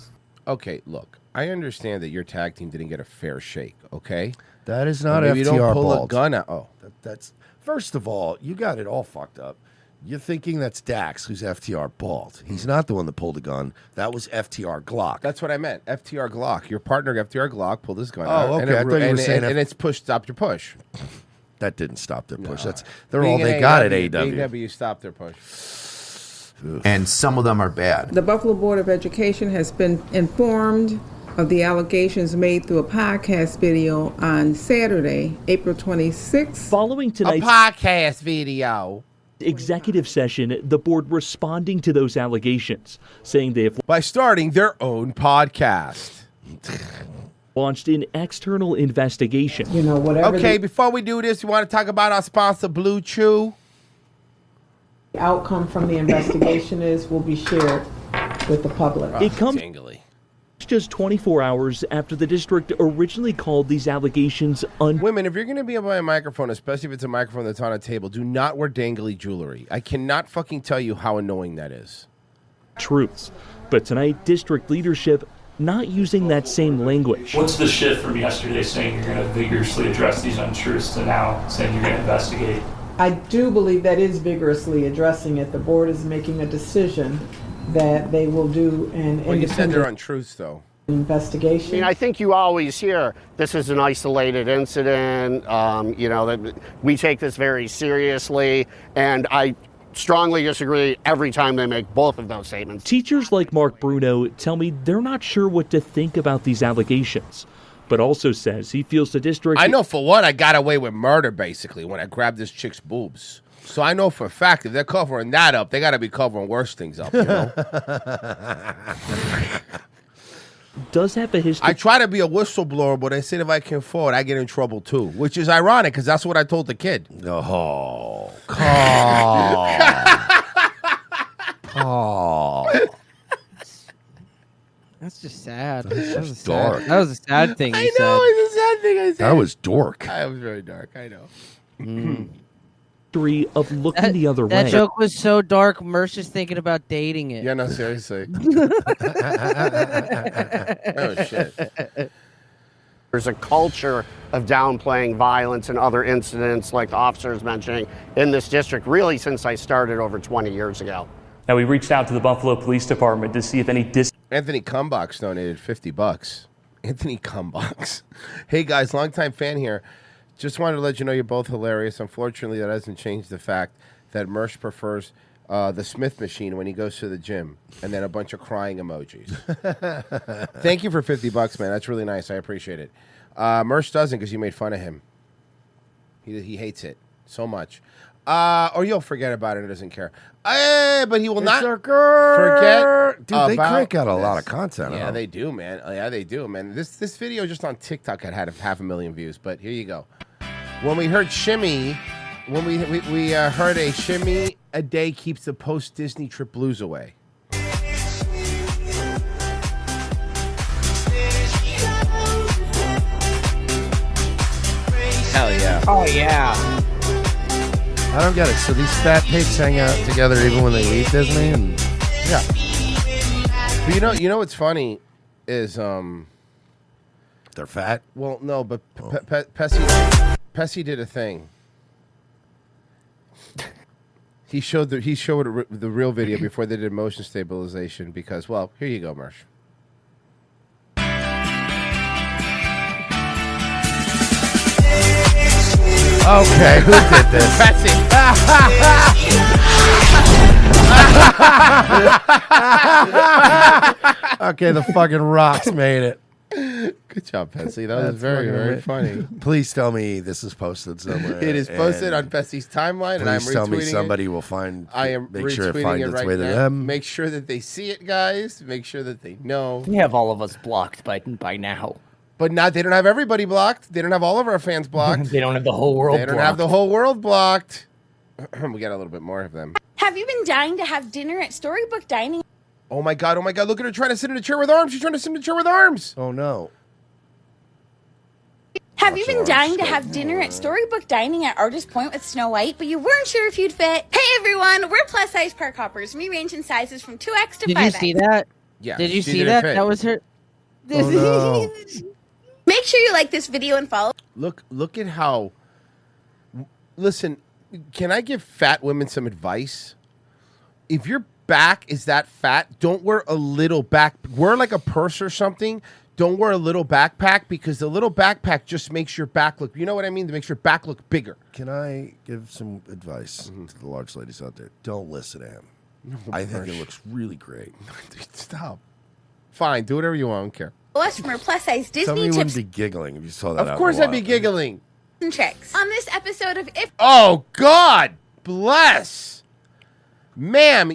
Okay, look, I understand that your tag team didn't get a fair shake. Okay, That is not maybe FTR you don't pull a bald. gun out. Oh, That's first of all, you got it all fucked up. You're thinking that's Dax, who's FTR bald. He's not the one that pulled a gun. That was FTR Glock. that's what I meant. FTR Glock. Your partner, FTR Glock, pulled his gun Oh, out. okay. And it I thought you were saying and it's push. Stopped your push. That didn't stop their push. They're Being all an they got at AEW, AEW. AEW stopped their push. And some of them are bad. The Buffalo Board of Education has been informed of the allegations made through a podcast video on Saturday, April 26th. Following tonight's podcast video executive session, the board responding to those allegations, saying they have by starting their own podcast. Launched an external investigation. You know, whatever Okay, the before we do this, you want to talk about our sponsor, Blue Chew? outcome from the investigation is will be shared with the public. It comes just 24 hours after the district originally called these allegations Women, if you're going to be by a microphone, especially if it's a microphone that's on a table, do not wear dangly jewelry. I cannot fucking tell you how annoying that is. truths. But tonight, district leadership not using that same language. What's the shift from yesterday saying you're going to vigorously address these untruths to now saying you're going to investigate? I do believe that is vigorously addressing it. The board is making a decision that they will do an Well, you said they're independent untruths, though. investigation. I mean, I think you always hear this is an isolated incident, you know, that we take this very seriously, and I strongly disagree every time they make both of those statements. Teachers like Mark Bruno tell me they're not sure what to think about these allegations, but also says he feels the district... I know for one, I got away with murder, basically, when I grabbed this chick's boobs. So I know for a fact if they're covering that up, they got to be covering worse things up, you know? does have a history... I try to be a whistleblower, but I said if I can afford, I get in trouble too, which is ironic because that's what I told the kid. Oh, That's just sad. That's That was just a sad- dark. That was a sad thing. I you know, said. it's a sad thing I said. That was dork. I was very dark, I know. Of looking the other That way. joke was so dark. Merce just thinking about dating it. Yeah, no, seriously. Oh, shit. There's a culture of downplaying violence and other incidents like the officers mentioning in this district really since I started over 20 years ago. Now, we reached out to the Buffalo Police Department to see if any Anthony Cumbox donated $50. Anthony Cumbox. Hey, guys, longtime fan here. Just wanted to let you know you're both hilarious. Unfortunately, that doesn't change the fact that Mersh prefers the Smith machine when he goes to the gym, and then a bunch of crying emojis. Thank you for $50, man. That's really nice. I appreciate it. Mersh doesn't because you made fun of him. He hates it so much. Or you'll forget about it and doesn't care. But he will not forget. Dude, they about crank out a this. lot of content. Yeah, they do, man. Yeah, they do, man. This video just on TikTok had 500,000 views, but here you go. When we heard shimmy, when we heard a shimmy a day keeps the post-Disney trip blues away. Hell yeah. Oh, yeah. I don't get it. So these fat pigs hang out together even when they leave Disney, and yeah. But you know what's funny is They're fat. Well, no, but Pessy did a thing. He showed the real video before they did motion stabilization because, well, here you go, Mersh. Okay, who did this? Okay, the fucking rocks made it. Good job, Pessy. That was very, very funny. Please tell me this is posted somewhere. It is posted on Pessy's timeline, and I'm Please tell me retweeting somebody it. will find. I am make sure it retweeting finds it its right way to now. them. Make sure that they see it, guys. Make sure that they know. We have all of us blocked by now. But they don't have everybody blocked. They don't have all of our fans blocked. They don't have the whole world They don't have the whole world blocked. We got a little bit more of them. Have you been dying to have dinner at Storybook Dining? Oh my god, look at her trying to sit in a chair with arms. She's trying to sit in a chair with arms. Oh no. Have you been dying to have dinner at Storybook Dining at Artist Point with Snow White, but you weren't sure if you'd fit? Hey everyone, we're plus size park hoppers. We range in sizes from 2X to 5X. Did you see that? Yeah. Did you see that? That was her. Oh, no. Make sure you like this video and follow. Look at how. Listen, can I give fat women some advice? If your back is that fat, don't wear a little back. Wear like a purse or something. Don't wear a little backpack because the little backpack just makes your back look. You know what I mean? It makes your back look bigger. Can I give some advice to the large ladies out there? Don't listen to him. No, I think it looks really great. Stop. Fine, do whatever you want. I don't care. Us from our plus size Disney Somebody tips wouldn't be giggling if you saw that. Of course, I'd be giggling. and tricks. On this episode of If. Oh God bless, ma'am.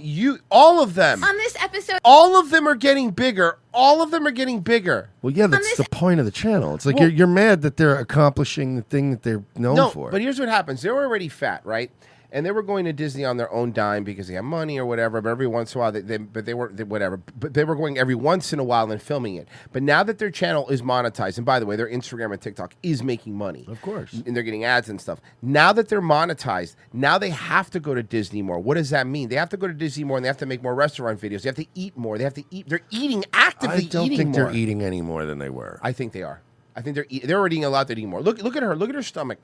All of them. On this episode. All of them are getting bigger. All of them are getting bigger. Well, yeah, that's the point of the channel. It's like you're mad that they're accomplishing the thing that they're known for. But here's what happens. They're already fat, right? And they were going to Disney on their own dime because they have money or whatever. But every once in a while, they were going every once in a while and filming it. But now that their channel is monetized, and by the way, their Instagram and TikTok is making money, of course, and they're getting ads and stuff. Now that they're monetized, now they have to go to Disney more. What does that mean? They have to go to Disney more, and they have to make more restaurant videos. They have to eat more. They have to eat. They're actively I don't eating think more. they're eating any more than they were. I think they are. I think they're already eating a lot. They're eating more. Look at her. Look at her stomach.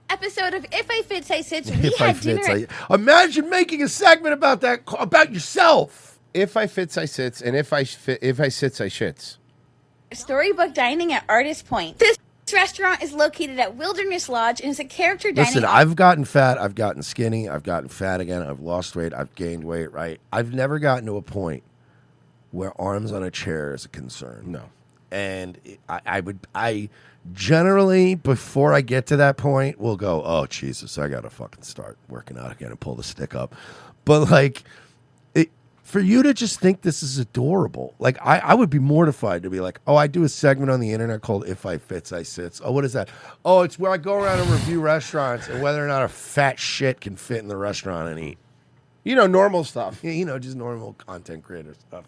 Episode of If I Fits, I Sits, we If I had dinner fits, at imagine making a segment about that about yourself. If I fits, I sits, and if I sits, I shits. Storybook Dining at Artist Point. This restaurant is located at Wilderness Lodge and is a character dining. Listen, I've gotten fat, I've gotten skinny, I've gotten fat again, I've lost weight, I've gained weight, right? I've never gotten to a point where arms on a chair is a concern. No. And I generally, before I get to that point, will go, oh, Jesus, I got to fucking start working out again and pull the stick up. But, like, for you to just think this is adorable, like, I would be mortified to be like, oh, I do a segment on the internet called If I Fits, I Sits. Oh, what is that? Oh, it's where I go around and review restaurants and whether or not a fat shit can fit in the restaurant and eat. You know, normal stuff. Yeah, you know, just normal content creator stuff.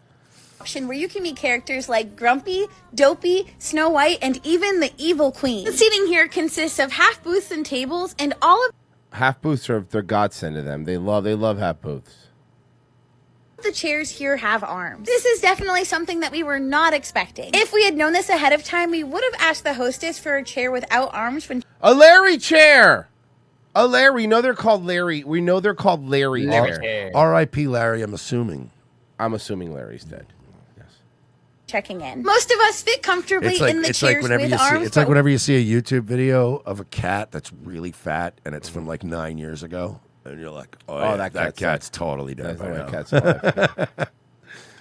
Option where you can meet characters like Grumpy, Dopey, Snow White, and even the Evil Queen. The seating here consists of half booths and tables, and all of Half booths are their godsend to them. They love half booths. the chairs here have arms. This is definitely something that we were not expecting. If we had known this ahead of time, we would have asked the hostess for a chair without arms when A Larry chair. A Larry. We know they're called Larry. We know they're called Larry chair. R.I.P. Larry, I'm assuming. I'm assuming Larry's dead. checking in. Most of us fit comfortably in the chairs with arms. It's like whenever you see a YouTube video of a cat that's really fat and it's from like 9 years ago, and you're like, oh, yeah, that cat's totally dead by now. Cat's alive.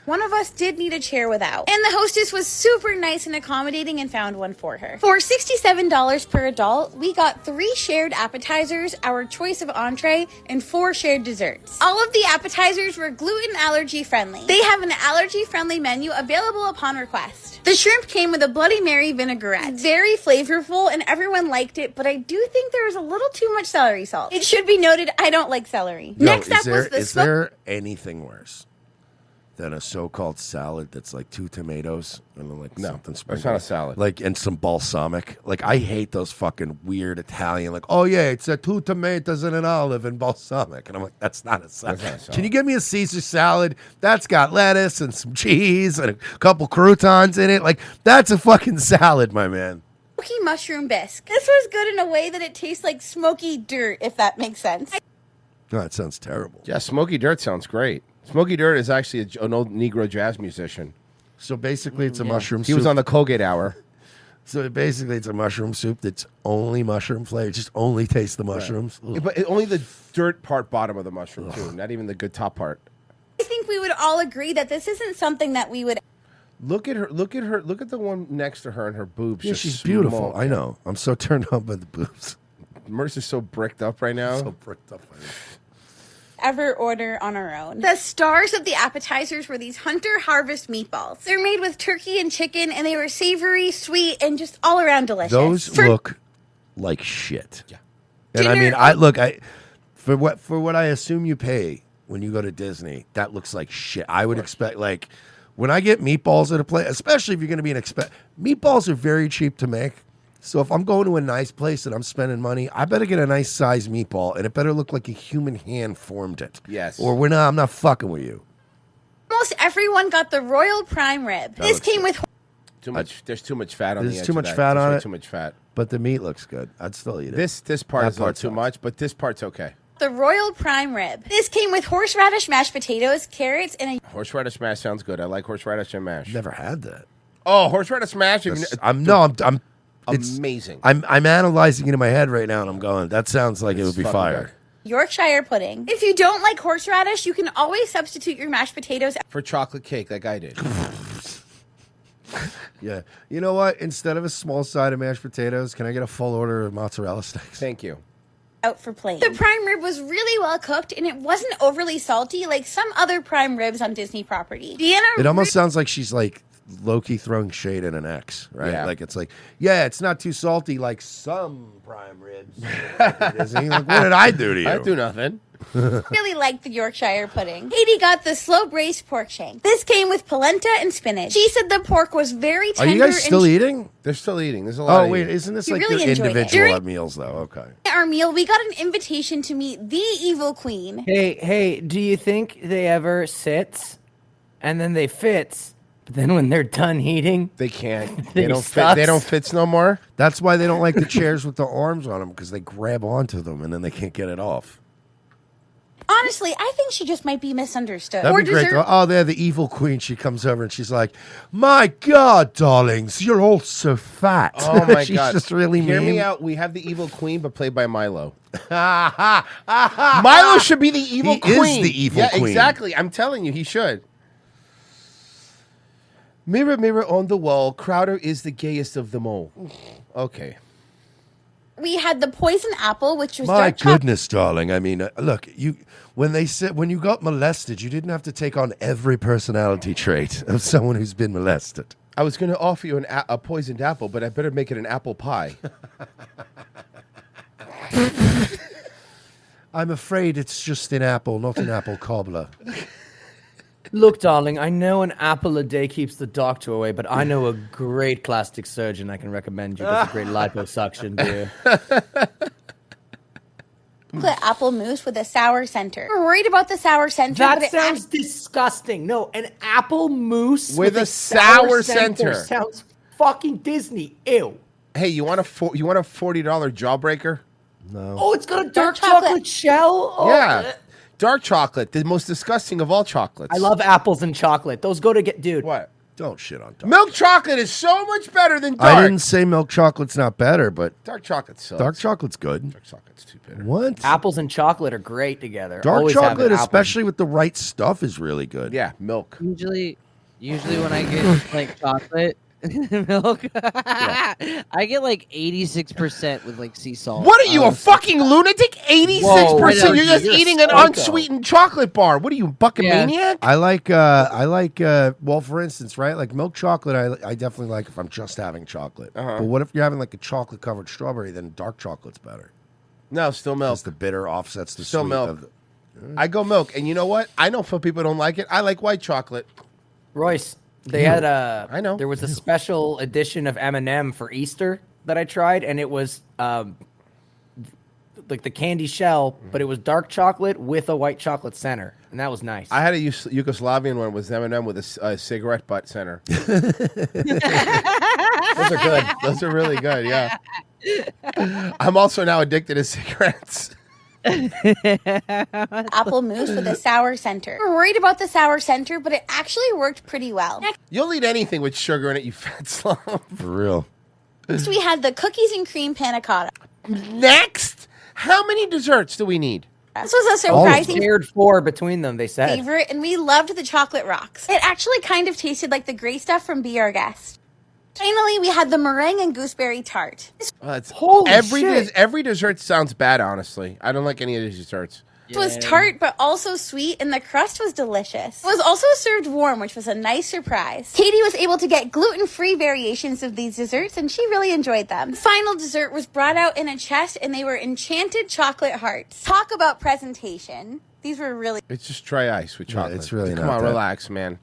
One of us did need a chair without, and the hostess was super nice and accommodating and found one for her. For $67 per adult, we got 3 shared appetizers, our choice of entree, and 4 shared desserts. All of the appetizers were gluten allergy friendly. They have an allergy friendly menu available upon request. The shrimp came with a Bloody Mary vinaigrette. Very flavorful, and everyone liked it, but I do think there was a little too much celery salt. It should be noted, I don't like celery. Yo, Next up was the is there anything worse than a so-called salad that's like 2 tomatoes and then like something that's sprinkled. not a salad. Like and some balsamic. Like I hate those fucking weird Italian. Like it's a 2 tomatoes and an olive and balsamic, and I'm like, that's not a salad. That's not a salad. Can you give me a Caesar salad that's got lettuce and some cheese and a couple croutons in it? Like that's a fucking salad, my man. Smoky mushroom bisque. This was good in a way that it tastes like smoky dirt, if that makes sense. No, that sounds terrible. Yeah, Smoky Dirt sounds great. Smoky Dirt is actually an old Negro jazz musician. So basically, it's a mushroom soup. He was on the Colgate Hour. So basically, it's a mushroom soup that's only mushroom flavor. Just only taste the mushrooms. Yeah, but only the dirt part bottom of the mushroom, too. Not even the good top part. I think we would all agree that this isn't something that we would. Look at her. Look at the one next to her and her boobs. Yeah, just she's beautiful. smoke. I know. I'm so turned on by the boobs. Mercer's so bricked up right now. So bricked up right now. Ever order on our own. The stars of the appetizers were these Hunter Harvest meatballs. They're made with turkey and chicken, and they were savory, sweet, and just all around delicious. Those look like shit. Yeah. And I mean, for what I assume you pay when you go to Disney, that looks like shit. I would expect like when I get meatballs at a place, especially if you're going to be meatballs are very cheap to make. So if I'm going to a nice place and I'm spending money, I better get a nice size meatball, and it better look like a human hand formed it. Yes. Or I'm not fucking with you. Almost everyone got the Royal Prime Rib. This came with Too much. There's too much fat on the edge. There's too of much that. fat There's on way it. Too much fat. But the meat looks good. I'd still eat it. This part That is a little part's too fine. much, but this part's okay. the Royal Prime Rib. This came with horseradish mashed potatoes, carrots, and a Horseradish mash sounds good. I like horseradish and mash. Never had that. Oh, horseradish mash. I'm it's amazing. I'm analyzing it in my head right now, and I'm going. That sounds like it would be fucking fire. Yorkshire pudding. If you don't like horseradish, you can always substitute your mashed potatoes For chocolate cake, like I did. Yeah. You know what? Instead of a small side of mashed potatoes, can I get a full order of mozzarella sticks? Thank you. out for plain. The prime rib was really well cooked, and it wasn't overly salty like some other prime ribs on Disney property. Deanna It almost sounds like she's like low-key throwing shade at an ex, right? Yeah. Like it's like, yeah, it's not too salty like some prime ribs. Disney. Like, what did I do to you? I do nothing. really liked the Yorkshire pudding. Katie got the slow braised pork shank. This came with polenta and spinach. She said the pork was very Are tender. you guys still and eating? They're still eating. There's a lot. Oh wait, isn't this We like really their enjoyed it. individual During- meals though? Okay. At our meal, we got an invitation to meet the evil queen. Hey, do you think they ever sits and then they fits, but then when they're done eating, they can't. They They don't sucks? fit. They don't fits no more. That's why they don't like the chairs with the arms on them because they grab onto them and then they can't get it off. Honestly, I think she just might be misunderstood. That'd or be great. dessert- Though. Oh, they're the evil queen. She comes over and she's like, "My God, darlings, you're all so fat." Oh my she's god! just really Hear mean. me out. We have the evil queen, but played by Milo. Milo should be the evil He queen. is the evil yeah, queen. exactly. I'm telling you, he should. Mirror, mirror on the wall, Crowder is the gayest of them all. Okay. we had the poison apple, which was My dark chocolate. goodness, darling. I mean, look, when you got molested, you didn't have to take on every personality trait of someone who's been molested. I was going to offer you a poisoned apple, but I better make it an apple pie. I'm afraid it's just an apple, not an apple cobbler. look, darling, I know an apple a day keeps the doctor away, but I know a great plastic surgeon I can recommend you. Does a great liposuction, dear. Apple mousse with a sour center. We're worried about the sour center. That but it sounds disgusting. No, an apple mousse With a sour center. sounds fucking Disney. Ew. Hey, you want a $40 jawbreaker? No. Oh, it's got a dark chocolate shell. Oh, Yeah. Dark chocolate, the most disgusting of all chocolates. I love apples and chocolate. Those go to get, dude. What? Don't shit on dark. Milk chocolate is so much better than dark. I didn't say milk chocolate's not better, but Dark chocolate sucks. dark chocolate's good. Dark chocolate's too bitter. What? Apples and chocolate are great together. Dark Always have chocolate, an apple. especially with the right stuff, is really good. Yeah, milk. Usually when I get like chocolate milk, I get like 86% with like sea salt. What are you, a fucking lunatic? 86%? Whoa, I know, You're just you're a eating an psycho. unsweetened chocolate bar. What are you, fucking maniac? I like, well, for instance, right? Like milk chocolate, I definitely like if I'm just having chocolate. Uh-huh. But what if you're having like a chocolate covered strawberry? Then dark chocolate's better. No, still milk. Because the bitter offsets the Still sweet. milk. Of the, I go milk, and you know what? I know some people don't like it. I like white chocolate. Royce, they had a. I know there was a special edition of M&M for Easter that I tried, and it was like the candy shell, but it was dark chocolate with a white chocolate center, and that was nice. I had a Yugoslavian one with M&M with a cigarette butt center. Those are good. Those are really good. Yeah. I'm also now addicted to cigarettes. Apple mousse with a sour center. We're worried about the sour center, but it actually worked pretty well. You'll eat anything with sugar in it, you fat slob. For real. Next, we had the cookies and cream panna cotta. Next, how many desserts do we need? This was a surprising shared 4 between them, they said. favorite, and we loved the chocolate rocks. It actually kind of tasted like the gray stuff from Be Our Guest. Finally, we had the meringue and gooseberry tart. Holy shit. Every dessert sounds bad, honestly. I don't like any of these desserts. It was tart, but also sweet, and the crust was delicious. It was also served warm, which was a nice surprise. Katie was able to get gluten-free variations of these desserts, and she really enjoyed them. The final dessert was brought out in a chest, and they were enchanted chocolate hearts. Talk about presentation. These were really It's just dry ice with chocolate. it's really Come not on, that- relax, man.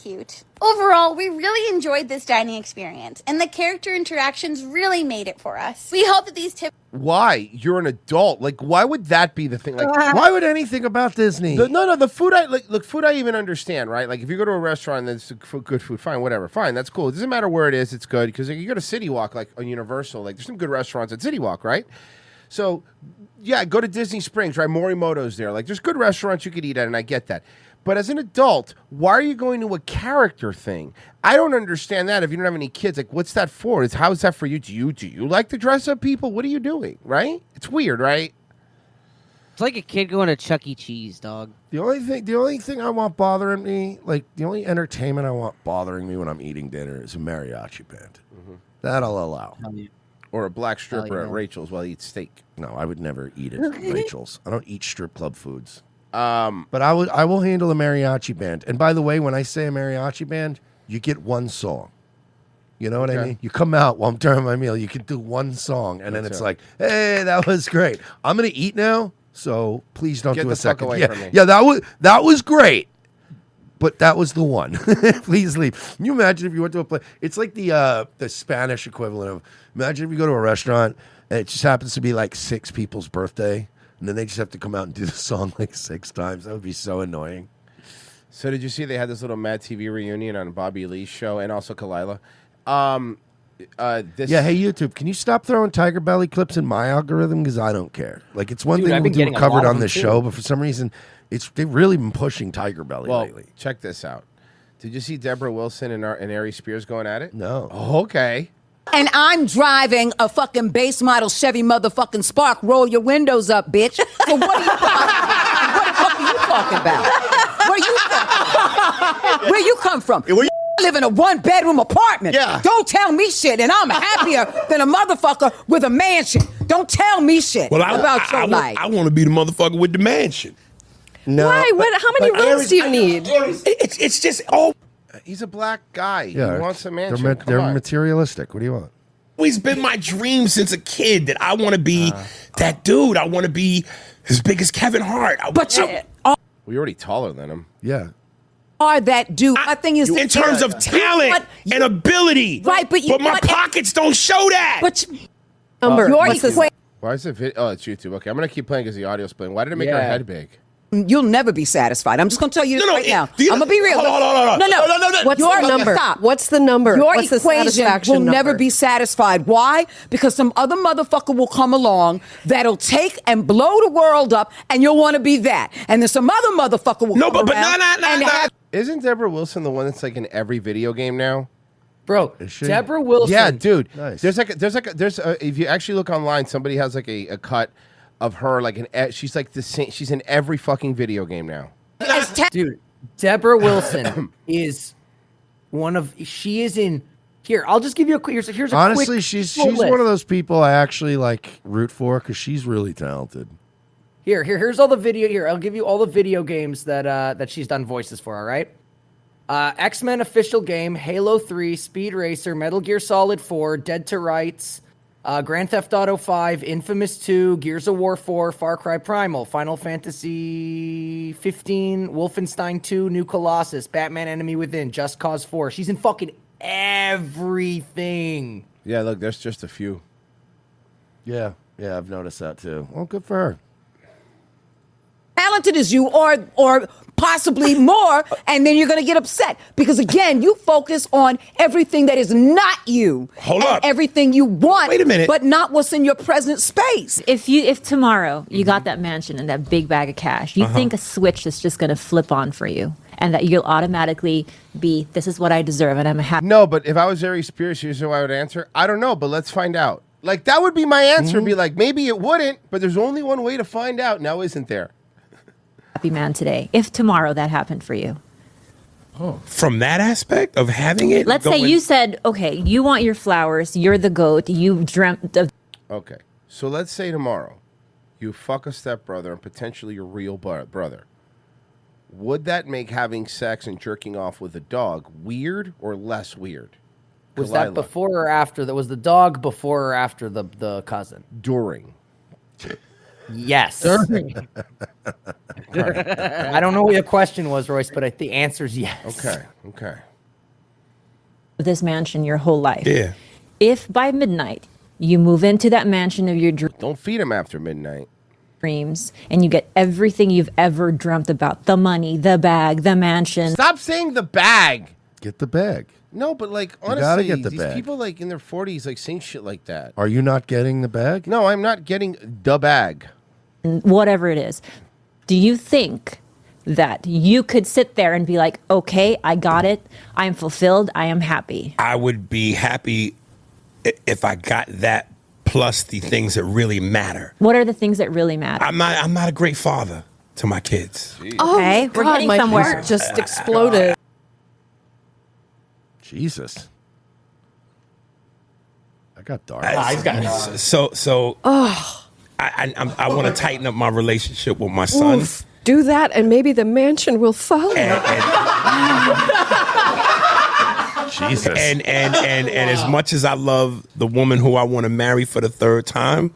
cute. Overall, we really enjoyed this dining experience, and the character interactions really made it for us. We hope that these tips... Why? You're an adult. Like, why would that be the thing? Like, Why would anything about Disney? the food food I even understand, right? Like, if you go to a restaurant and it's good food, fine, whatever, fine, that's cool. It doesn't matter where it is, it's good. Because you go to City Walk, like on Universal, like there's some good restaurants at City Walk, right? So, yeah, go to Disney Springs, right? Morimoto's there. Like, there's good restaurants you could eat at, and I get that. But as an adult, why are you going to a character thing? I don't understand that. If you don't have any kids, like, what's that for? How is that for you? Do you like to dress up people? What are you doing? Right? It's weird, right? It's like a kid going to Chuck E. Cheese, dog. The only thing I want bothering me, like the only entertainment I want bothering me when I'm eating dinner is a mariachi band. That I'll allow. Or a black stripper yeah. at Rachel's while he eats steak. No, I would never eat it at Rachel's. I don't eat strip club foods. But I will handle a mariachi band. And by the way, when I say a mariachi band, you get one song. You know what I Okay. mean? You come out while I'm during my meal, you can do one song, and then That's it's it. like, hey, that was great. I'm gonna eat now, so please don't Get do the a fuck second. away yeah, from me. yeah, that was great. But that was the one. Please leave. Can you imagine if you went to a place? It's like the Spanish equivalent of, imagine if you go to a restaurant and it just happens to be like 6 people's birthday, and then they just have to come out and do the song like 6 times. That would be so annoying. So did you see they had this little Mad TV reunion on Bobby Lee's show and also Kalila? Yeah, hey YouTube, can you stop throwing Tiger Belly clips in my algorithm? Because I don't care. Like, it's one Dude, thing I've we been getting do a covered lot of on them this too. show, but for some reason, they've really been pushing Tiger Belly Well, lately. check this out. Did you see Deborah Wilson and Ari Spears going at it? No. Oh, okay. And I'm driving a fucking base model Chevy motherfucking Spark. Roll your windows up, bitch. So what are you talking about? What are you talking about? Where you come from? Live in a 1-bedroom apartment. Yeah. Don't tell me shit. And I'm happier than a motherfucker with a mansion. Don't tell me shit about your life. I want to be the motherfucker with the mansion. No. Why? How many rooms do you need? It's just all. He's a black guy. Yeah, He wants a mansion. They're, Come they're on. materialistic. What do you want? Always been my dream since a kid that I want to be that dude. I want to be as big as Kevin Hart. But you Well, you're already taller than him. Yeah. are that dude. My thing is in terms of talent and ability. Right, but my pockets don't show that. But Your what's this? Why is it? Oh, it's YouTube. Okay, I'm gonna keep playing because the audio's playing. Why did it make her Yeah. head big? You'll never be satisfied. I'm just going to tell you this right now. the- I'm going to be real. hold on. No. What's your the number? Stop. What's the number? Your What's the equation satisfaction will never number? be satisfied. Why? Because some other motherfucker will come along that'll take and blow the world up, and you'll want to be that. And then some other motherfucker will come around and have. Isn't Deborah Wilson the one that's like in every video game now? Bro, she? Deborah Wilson. Yeah, dude. Nice. There's if you actually look online, somebody has like a cut of her like she's like the same. She's in every fucking video game now. Dude, Deborah Wilson is one of. She is in. Here, I'll just give you a quick. Here's a Honestly, quick she's full list. one of those people I actually like root for because she's really talented. Here's all the video. Here, I'll give you all the video games that that she's done voices for. All right. X-Men official game, Halo 3, Speed Racer, Metal Gear Solid 4, Dead to Rights, Grand Theft Auto 5, Infamous 2, Gears of War 4, Far Cry Primal, Final Fantasy 15, Wolfenstein 2, New Colossus, Batman Enemy Within, Just Cause 4. She's in fucking everything. Yeah, look, there's just a few. Yeah, I've noticed that too. Well, good for her. Talented as you or possibly more, and then you're going to get upset because again you focus on everything that is not you. Hold and up. Everything you want. Wait a minute. But not what's in your present space. If tomorrow you got that mansion and that big bag of cash, you think a switch is just going to flip on for you and that you'll automatically be, this is what I deserve and I'm happy. No, but if I was Ari Spears, here's how I would answer. I don't know, but let's find out. Like, that would be my answer. Be like, maybe it wouldn't, but there's only one way to find out. Now, isn't there? Happy man today. If tomorrow that happened for you. From that aspect of having it? Let's say you said, okay, you want your flowers, you're the goat, you dreamt of. Okay, so let's say tomorrow you fuck a stepbrother and potentially your real brother. Would that make having sex and jerking off with a dog weird or less weird? Was that before or after? That was the dog before or after the cousin? During. Yes. I don't know what your question was, Royce, but the answer is yes. Okay. This mansion your whole life. Yeah. If by midnight you move into that mansion of your dreams. Don't feed him after midnight. Dreams, and you get everything you've ever dreamt about: the money, the bag, the mansion. Stop saying the bag. Get the bag. No, but like gotta honestly, get the these bag. people like in their 40s like saying shit like that. Are you not getting the bag? No, I'm not getting the bag. Whatever it is. Do you think that you could sit there and be like, okay, I got it, I'm fulfilled, I am happy? I would be happy if I got that plus the things that really matter. What are the things that really matter? I'm not a great father to my kids. Okay, we're getting my somewhere. heart just exploded. Jesus. I got dark. So I want to tighten up my relationship with my son. Oof, do that, and maybe the mansion will follow. Jesus. And as much as I love the woman who I want to marry for the third time,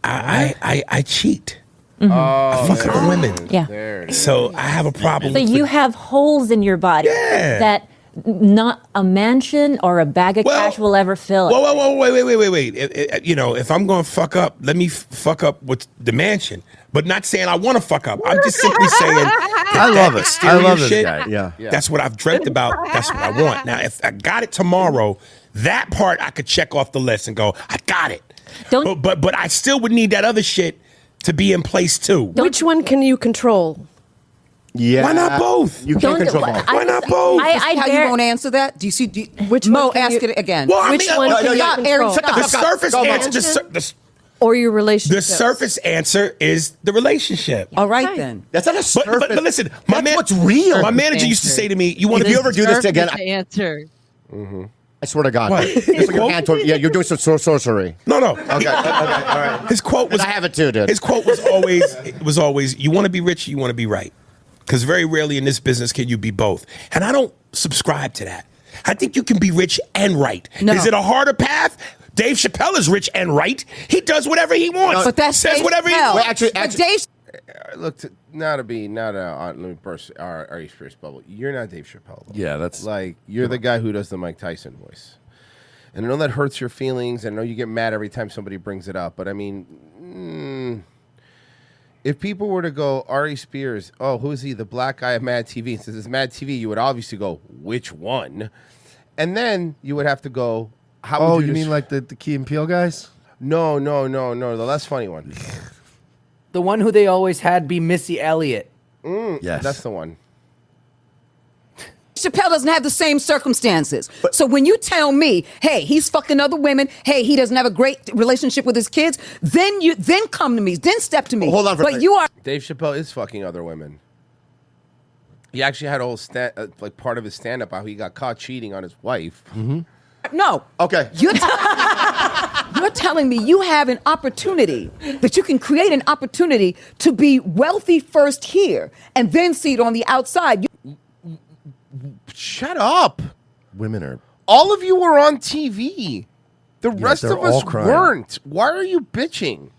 I cheat. Mm-hmm. I fuck other women. Yeah. So I have a problem. So with you have holes in your body that not a mansion or a bag of cash will ever fill. Whoa, wait. If I'm going to fuck up, let me fuck up with the mansion. But not saying I want to fuck up. I'm just simply saying I love it. I love this guy. Yeah. That's what I've dreamt about. That's what I want. Now, if I got it tomorrow, that part I could check off the list and go, I got it. But I still would need that other shit to be in place too. Which one can you control? Yeah. Why not both? You can't control both. Why not both? How you won't answer that? Do you see? Which Mo, one can ask you- it again. Well, I Which mean, one no, can you control? The surface answer. Or your relationship? The surface answer is the relationship. All right then. That's not a surface. But listen, my man, what's real. My manager used to say to me, "You want to If you ever do this again, Answer. I swear to God. What? It's like your hand toward, you're doing some sorcery. No. Okay, all right. His quote was, I have it too, dude. His quote was always, you want to be rich, you want to be right. Because very rarely in this business can you be both. And I don't subscribe to that. I think you can be rich and right. No. Is it a harder path? Dave Chappelle is rich and right. He does whatever he wants. But that's says Dave whatever he Chappelle. wants. But Dave. Look, let me burst our Spears bubble. You're not Dave Chappelle. Though. Yeah, that's like you're the guy who does the Mike Tyson voice, and I know that hurts your feelings. I know you get mad every time somebody brings it up, but I mean, if people were to go Ari Spears, oh, who is he? The black guy at Mad TV. And says it's Mad TV. You would obviously go which one, and then you would have to go. How? Would you mean like the Key and Peele guys? No. The less funny one. The one who they always had be Missy Elliott. Yes. That's the one. Chappelle doesn't have the same circumstances. So when you tell me, hey, he's fucking other women, hey, he doesn't have a great relationship with his kids, then come to me, then step to me. Hold on for a But minute. you are. Dave Chappelle is fucking other women. He actually had a whole like part of his stand-up how he got caught cheating on his wife. Mm-hmm. No. Okay. You're telling me you have an opportunity, that you can create an opportunity to be wealthy first here and then see it on the outside. Shut up. Women are. All of you were on TV. The rest they're of us all crying. weren't. Why are you bitching?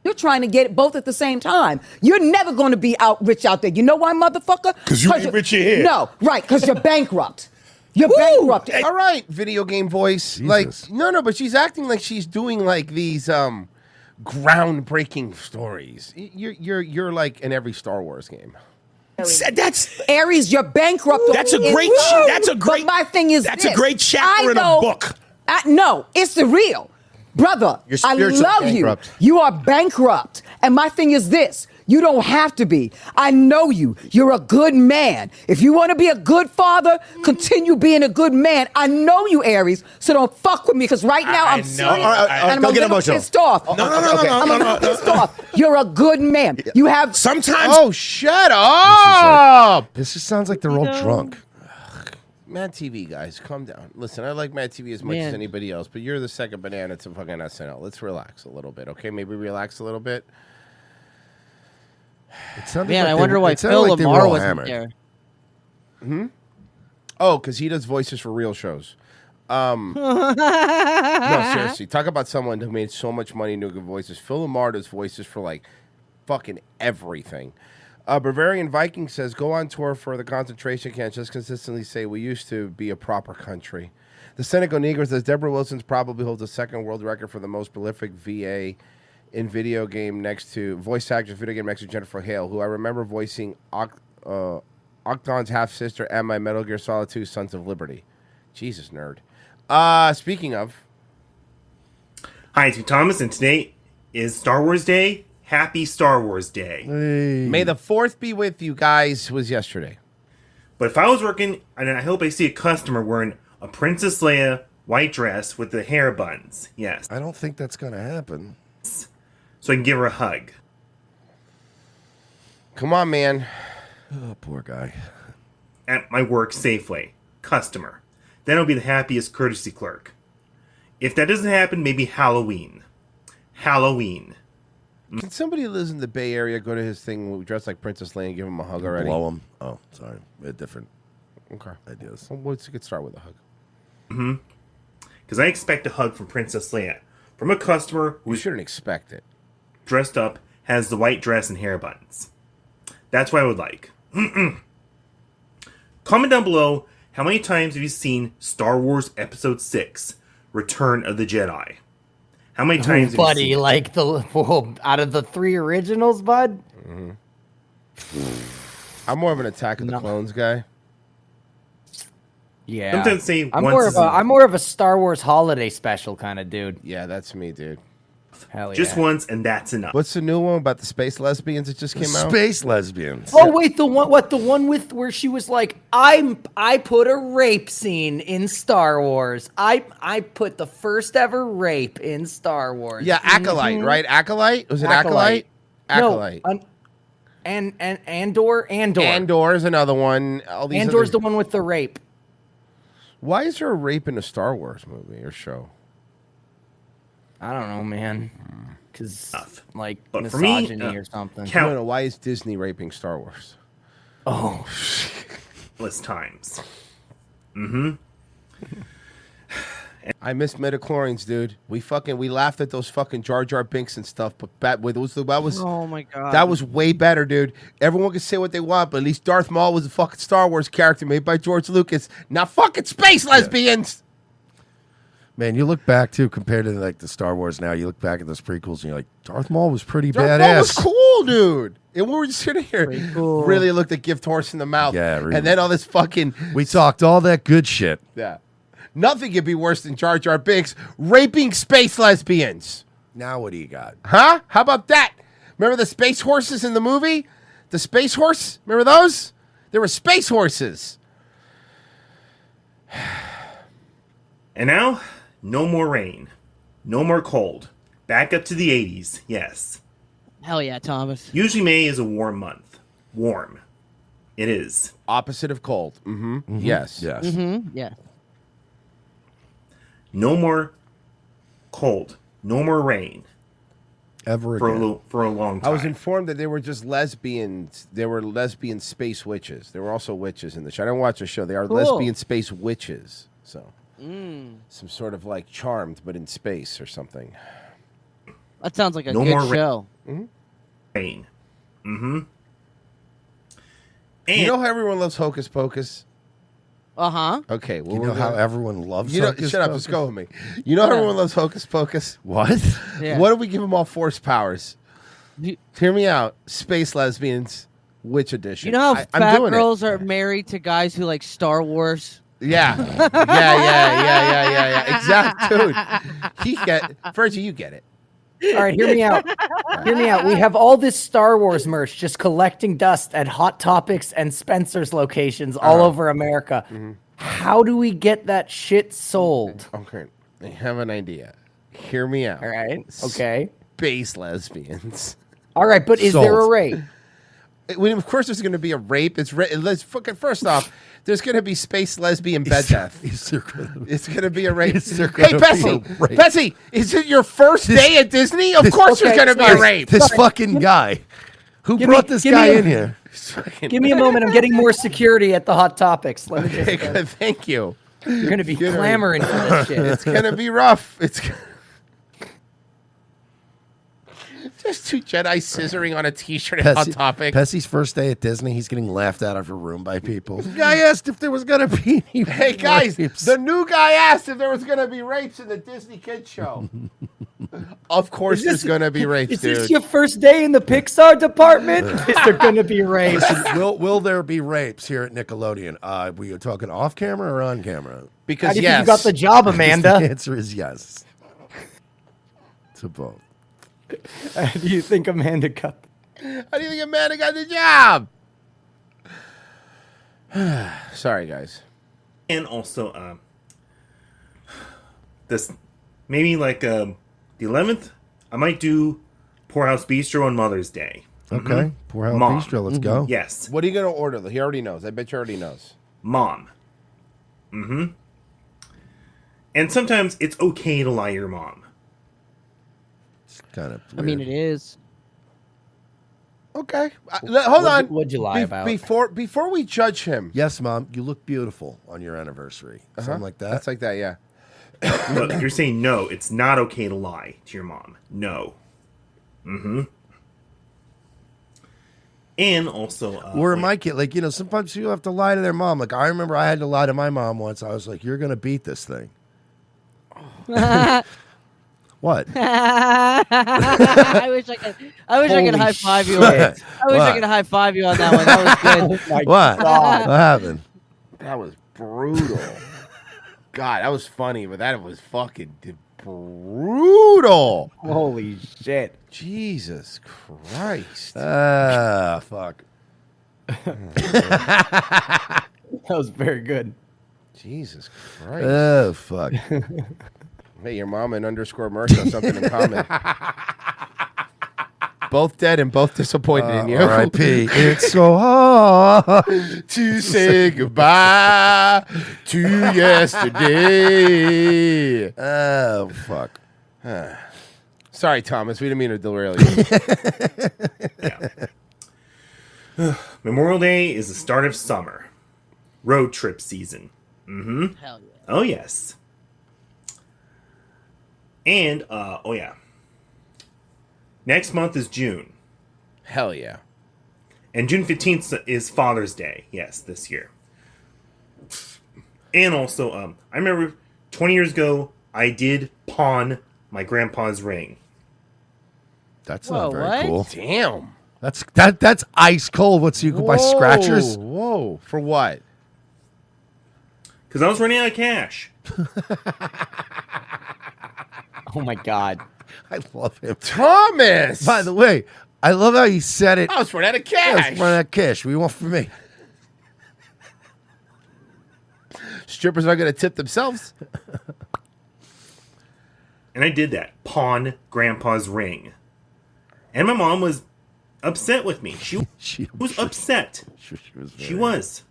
You're trying to get it both at the same time. You're never going to be rich out there. You know why, motherfucker? Because you ain't rich here. No, right, because you're bankrupt. You're bankrupt. All right, video game voice. Like, no, but she's acting like she's doing like these groundbreaking stories. You're like in every Star Wars game. That's Aries, you're bankrupt. That's a great. That's a great. But my thing is, that's a great chapter in a book. No, it's the real. Brother, You're I spiritually love bankrupt. you. You are bankrupt. And my thing is this. You don't have to be. I know you. You're a good man. If you want to be a good father, continue being a good man. I know you, Aries, so don't fuck with me because right now I'm serious and I'm a little pissed off. I'm a little pissed off. You're a good man. You have... Sometimes... Oh, shut up! This just sounds like they're all drunk. Mad TV, guys, calm down. Listen, I like Mad TV as much as anybody else, but you're the second banana to fucking SNL. Let's relax a little bit, okay? Maybe relax a little bit. It sounded Man, like I they wonder were- why it sounded Phil like they were Lamar all wasn't hammered. there. Hmm? Oh, because he does voices for real shows. No, seriously. Talk about someone who made so much money doing good voices. Phil Lamar does voices for, like, fucking everything. Bavarian Viking says, go on tour for the concentration camp. Just consistently say, we used to be a proper country. The Cynical Negro says, Deborah Wilson's probably holds the second world record for the most prolific VA in video game next to voice actress video game next to Jennifer Hale, who I remember voicing Octon's half-sister and my Metal Gear Solid 2 Sons of Liberty. Jesus, nerd. Speaking of... Hi, it's me, Thomas, and today is Star Wars Day. Happy Star Wars Day. May the 4th be with you guys was yesterday. But if I was working, and I hope I see a customer wearing a Princess Leia white dress with the hair buns. Yes. I don't think that's going to happen. So I can give her a hug. Come on, man. Oh, poor guy. At my work safely. Customer. Then I'll be the happiest courtesy clerk. If that doesn't happen, maybe Halloween. Halloween. Can somebody who lives in the Bay Area go to his thing dressed like Princess Leia and give him a hug already? Blow him. Oh, sorry. We had different ideas. Well, let's get started with a hug. Mm-hmm. Because I expect a hug from Princess Leia. From a customer who... You shouldn't expect it. Dressed up, has the white dress and hair buttons. That's what I would like. Comment down below, how many times have you seen Star Wars Episode 6, Return of the Jedi? How many times have buddy, you seen like out of the 3 originals, bud? I'm more of an Attack of the Clones guy. Yeah. Sometimes say I'm once I'm more of a Star Wars holiday special kind of dude. Yeah, that's me, dude. Hell yeah. Just once, and that's enough. What's the new one about the space lesbians that just came out? Space lesbians. Oh wait, the one with where she was like, I put a rape scene in Star Wars. I put the first ever rape in Star Wars. Yeah, Acolyte, right? Acolyte? Was it Acolyte? Acolyte. No, and Andor. Andor is another one. All these Andor's the one with the rape. Why is there a rape in a Star Wars movie or show? I don't know, man. Because like But for me, misogyny or something. No, why is Disney raping Star Wars? Oh, countless times. Mm-hmm. I miss midichlorians, dude. We laughed at those fucking Jar Jar Binks and stuff, but that was Oh my god. that was way better, dude. Everyone can say what they want, but at least Darth Maul was a fucking Star Wars character made by George Lucas, not fucking space lesbians. Man, you look back too, compared to like the Star Wars now. You look back at those prequels, and you're like, Darth Maul was pretty Darth badass. Maul was cool, dude. And we were just sitting here, cool. really looked at gift horse in the mouth, really. and then all this fucking We talked all that good shit. yeah. Nothing could be worse than Jar Jar Binks raping space lesbians. Now what do you got? Huh? How about that? Remember the space horses in the movie? The space horse? Remember those? There were space horses. And now, no more rain. No more cold. Back up to the 80s, yes. Hell yeah, Thomas. Usually May is a warm month. Warm. It is. Opposite of cold. Mm-hmm. Yes. Yes. Mm-hmm. Yeah. No more cold. No more rain. Ever For again. for a long I time. was informed that they were just lesbians. They were lesbian space witches. There were also witches in the show. I didn't watch the show. They are Cool. lesbian space witches. So Some sort of like Charmed, but in space or something. That sounds like a No good more show. Rain. Mm-hmm. You know how everyone loves Hocus Pocus? Uh-huh. Okay, well, You know how everyone loves Hocus Shut up, Pocus? just go with me. You know how everyone loves Hocus Pocus? What? Yeah. What do we give them all force powers? Hear me out. Space lesbians, which edition? You know how I'm fat doing girls are married to guys who like Star Wars? Yeah. Yeah. Exactly, dude. Virgie, you get it. All right, hear me out. Hear me out. We have all this Star Wars merch just collecting dust at Hot Topics and Spencer's locations all over America. How do we get that shit sold? Okay, I have an idea. Hear me out. All right. Okay. Space lesbians. All right, but is there a rate? Of course, there's going to be a rape. Let's fucking first off. There's going to be space lesbian bed death. It's going to be a rape. Hey, Bessie, is it your first day at Disney? Of course there's going to be a rape. This fucking guy. Who brought this guy in here? Give me a moment. I'm getting more security at the Hot Topics. Let me just, good. Thank you. You're going to be clamoring for this shit. It's going to be rough. Just two Jedi scissoring on a T-shirt at Hot Topic. Pessy's first day at Disney, he's getting laughed out of her room by people. The guy asked if there was going to be any Hey, guys, rapes. the new guy asked if there was going to be rapes in the Disney Kids show. Of course there's going to be rapes, Is dude. this your first day in the Pixar department? Is there going to be rapes? Will there be rapes here at Nickelodeon? Were you talking off camera or on camera? Because How do you think you got the job, Amanda? The answer is yes. To both. How do you think Amanda got? How do you think Amanda got the job? Sorry, guys. And also, this maybe like the 11th, I might do Poorhouse Bistro on Mother's Day. Okay, Poorhouse Mom. Bistro, let's go. Yes, What are you going to order? He already knows. I bet you already knows. Mom. And sometimes it's okay to lie to your mom. Kind of. I mean, it is. Okay. Hold on. What'd you lie about? Before we judge him. Yes, Mom, you look beautiful on your anniversary. Something like that. That's like that, yeah. Look, you're saying no, it's not okay to lie to your mom. No. And also... Or my kid, like, sometimes people have to lie to their mom. Like, I remember I had to lie to my mom once. I was like, you're going to beat this thing. What? I wish I could high five you. I wish I could high five you on that one. That was good. What? What happened? That was brutal. God, that was funny, but that was fucking brutal. Holy shit. Jesus Christ. Fuck. That was very good. Jesus Christ. Oh, fuck. Hey, your mom and _ Merc have something in common. Both dead and both disappointed in you. R.I.P. It's so hard to say goodbye to yesterday. Oh, fuck. Sorry, Thomas. We didn't mean to derail you. Memorial Day is the start of summer. Road trip season. Hell yeah. Oh, yes. And, oh yeah. Next month is June. Hell yeah. And June 15th is Father's Day. Yes, this year. And also, I remember 20 years ago, I did pawn my grandpa's ring. That's not very cool. Damn. That's ice cold. What's you can buy scratchers? Whoa. For what? Because I was running out of cash. Oh my God. I love him. Thomas! By the way, I love how he said it. I was running out of Yeah, cash. it's running out of cash. What do you want from me? Strippers are going to tip themselves. And I did that. Pawn grandpa's ring. And my mom was upset with me. She was upset. She was.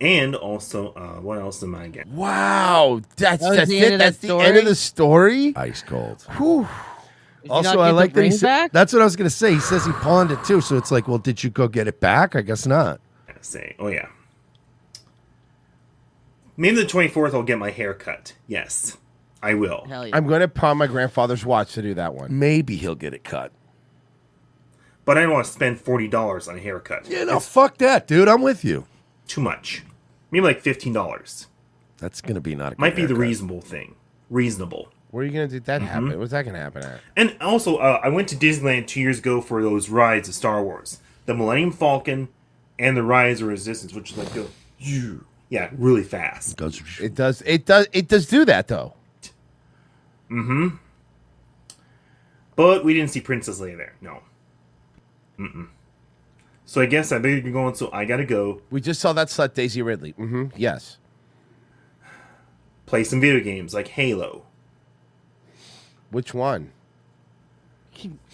And also, what else am I getting? Wow. That's the end it? of That's that the end of the story? Ice cold. Whew. Also, I like that he said, that's what I was going to say. He says he pawned it too. So it's like, well, did you go get it back? I guess not. Say, oh yeah. Maybe the 24th I'll get my hair cut. Yes, I will. Hell yeah. I'm going to pawn my grandfather's watch to do that one. Maybe he'll get it cut. But I don't want to spend $40 on a haircut. Yeah, no, fuck that, dude. I'm with you. Too much. Maybe like $15. That's going to be not a good Might be the haircut. reasonable thing. Reasonable. Where are you going to do that happen? What's that going to happen at? And also, I went to Disneyland 2 years ago for those rides of Star Wars. The Millennium Falcon and the Rise of Resistance, which is like go, yeah, really fast. It does do that though. Mm-hmm. But we didn't see Princess Leia there. No. Mm-mm. So I guess I better be going. So I gotta go. We just saw that slut Daisy Ridley. Mm-hmm. Yes. Play some video games like Halo. Which one?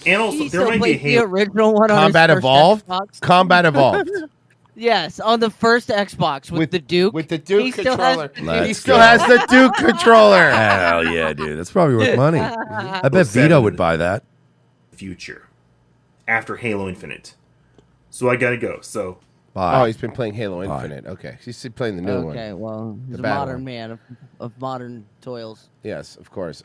And also, there might be a the Halo. original one. Combat on his first Evolved. Xbox. Combat Evolved. Yes, on the first Xbox with the Duke. With the Duke He still has- controller. He still has the Duke controller. Hell yeah, dude. That's probably worth money. I bet Vito would buy that. Future. After Halo Infinite. So I gotta go. So. Oh, he's been playing Halo Infinite. Okay, he's playing the new one. Okay, well, he's The a bad modern one. man of modern toils. Yes, of course.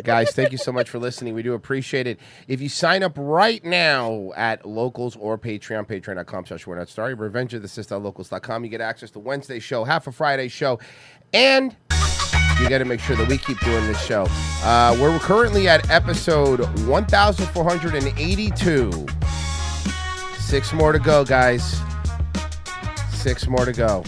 Guys, thank you so much for listening. We do appreciate it. If you sign up right now at Locals or Patreon, patreon.com/we're-not-sorry, revengeofthesys.locals.com, you get access to Wednesday's show, half a Friday show, and you got to make sure that we keep doing this show. We're currently at episode 1482. 6 more to go, guys. 6 more to go.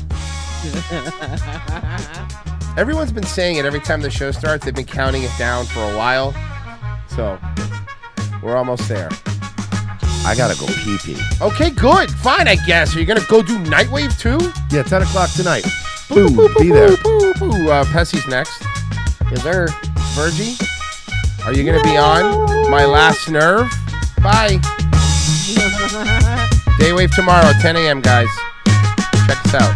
Everyone's been saying it every time the show starts. They've been counting it down for a while. So, we're almost there. I gotta go pee-pee. Okay, good. Fine, I guess. Are you going to go do Nightwave too? Yeah, 10 o'clock tonight. Boom, be there. Pessy's next. Yes, sir. Virgie, are you going to be on My Last Nerve? Bye. Daywave tomorrow, 10 a.m., guys. Check us out.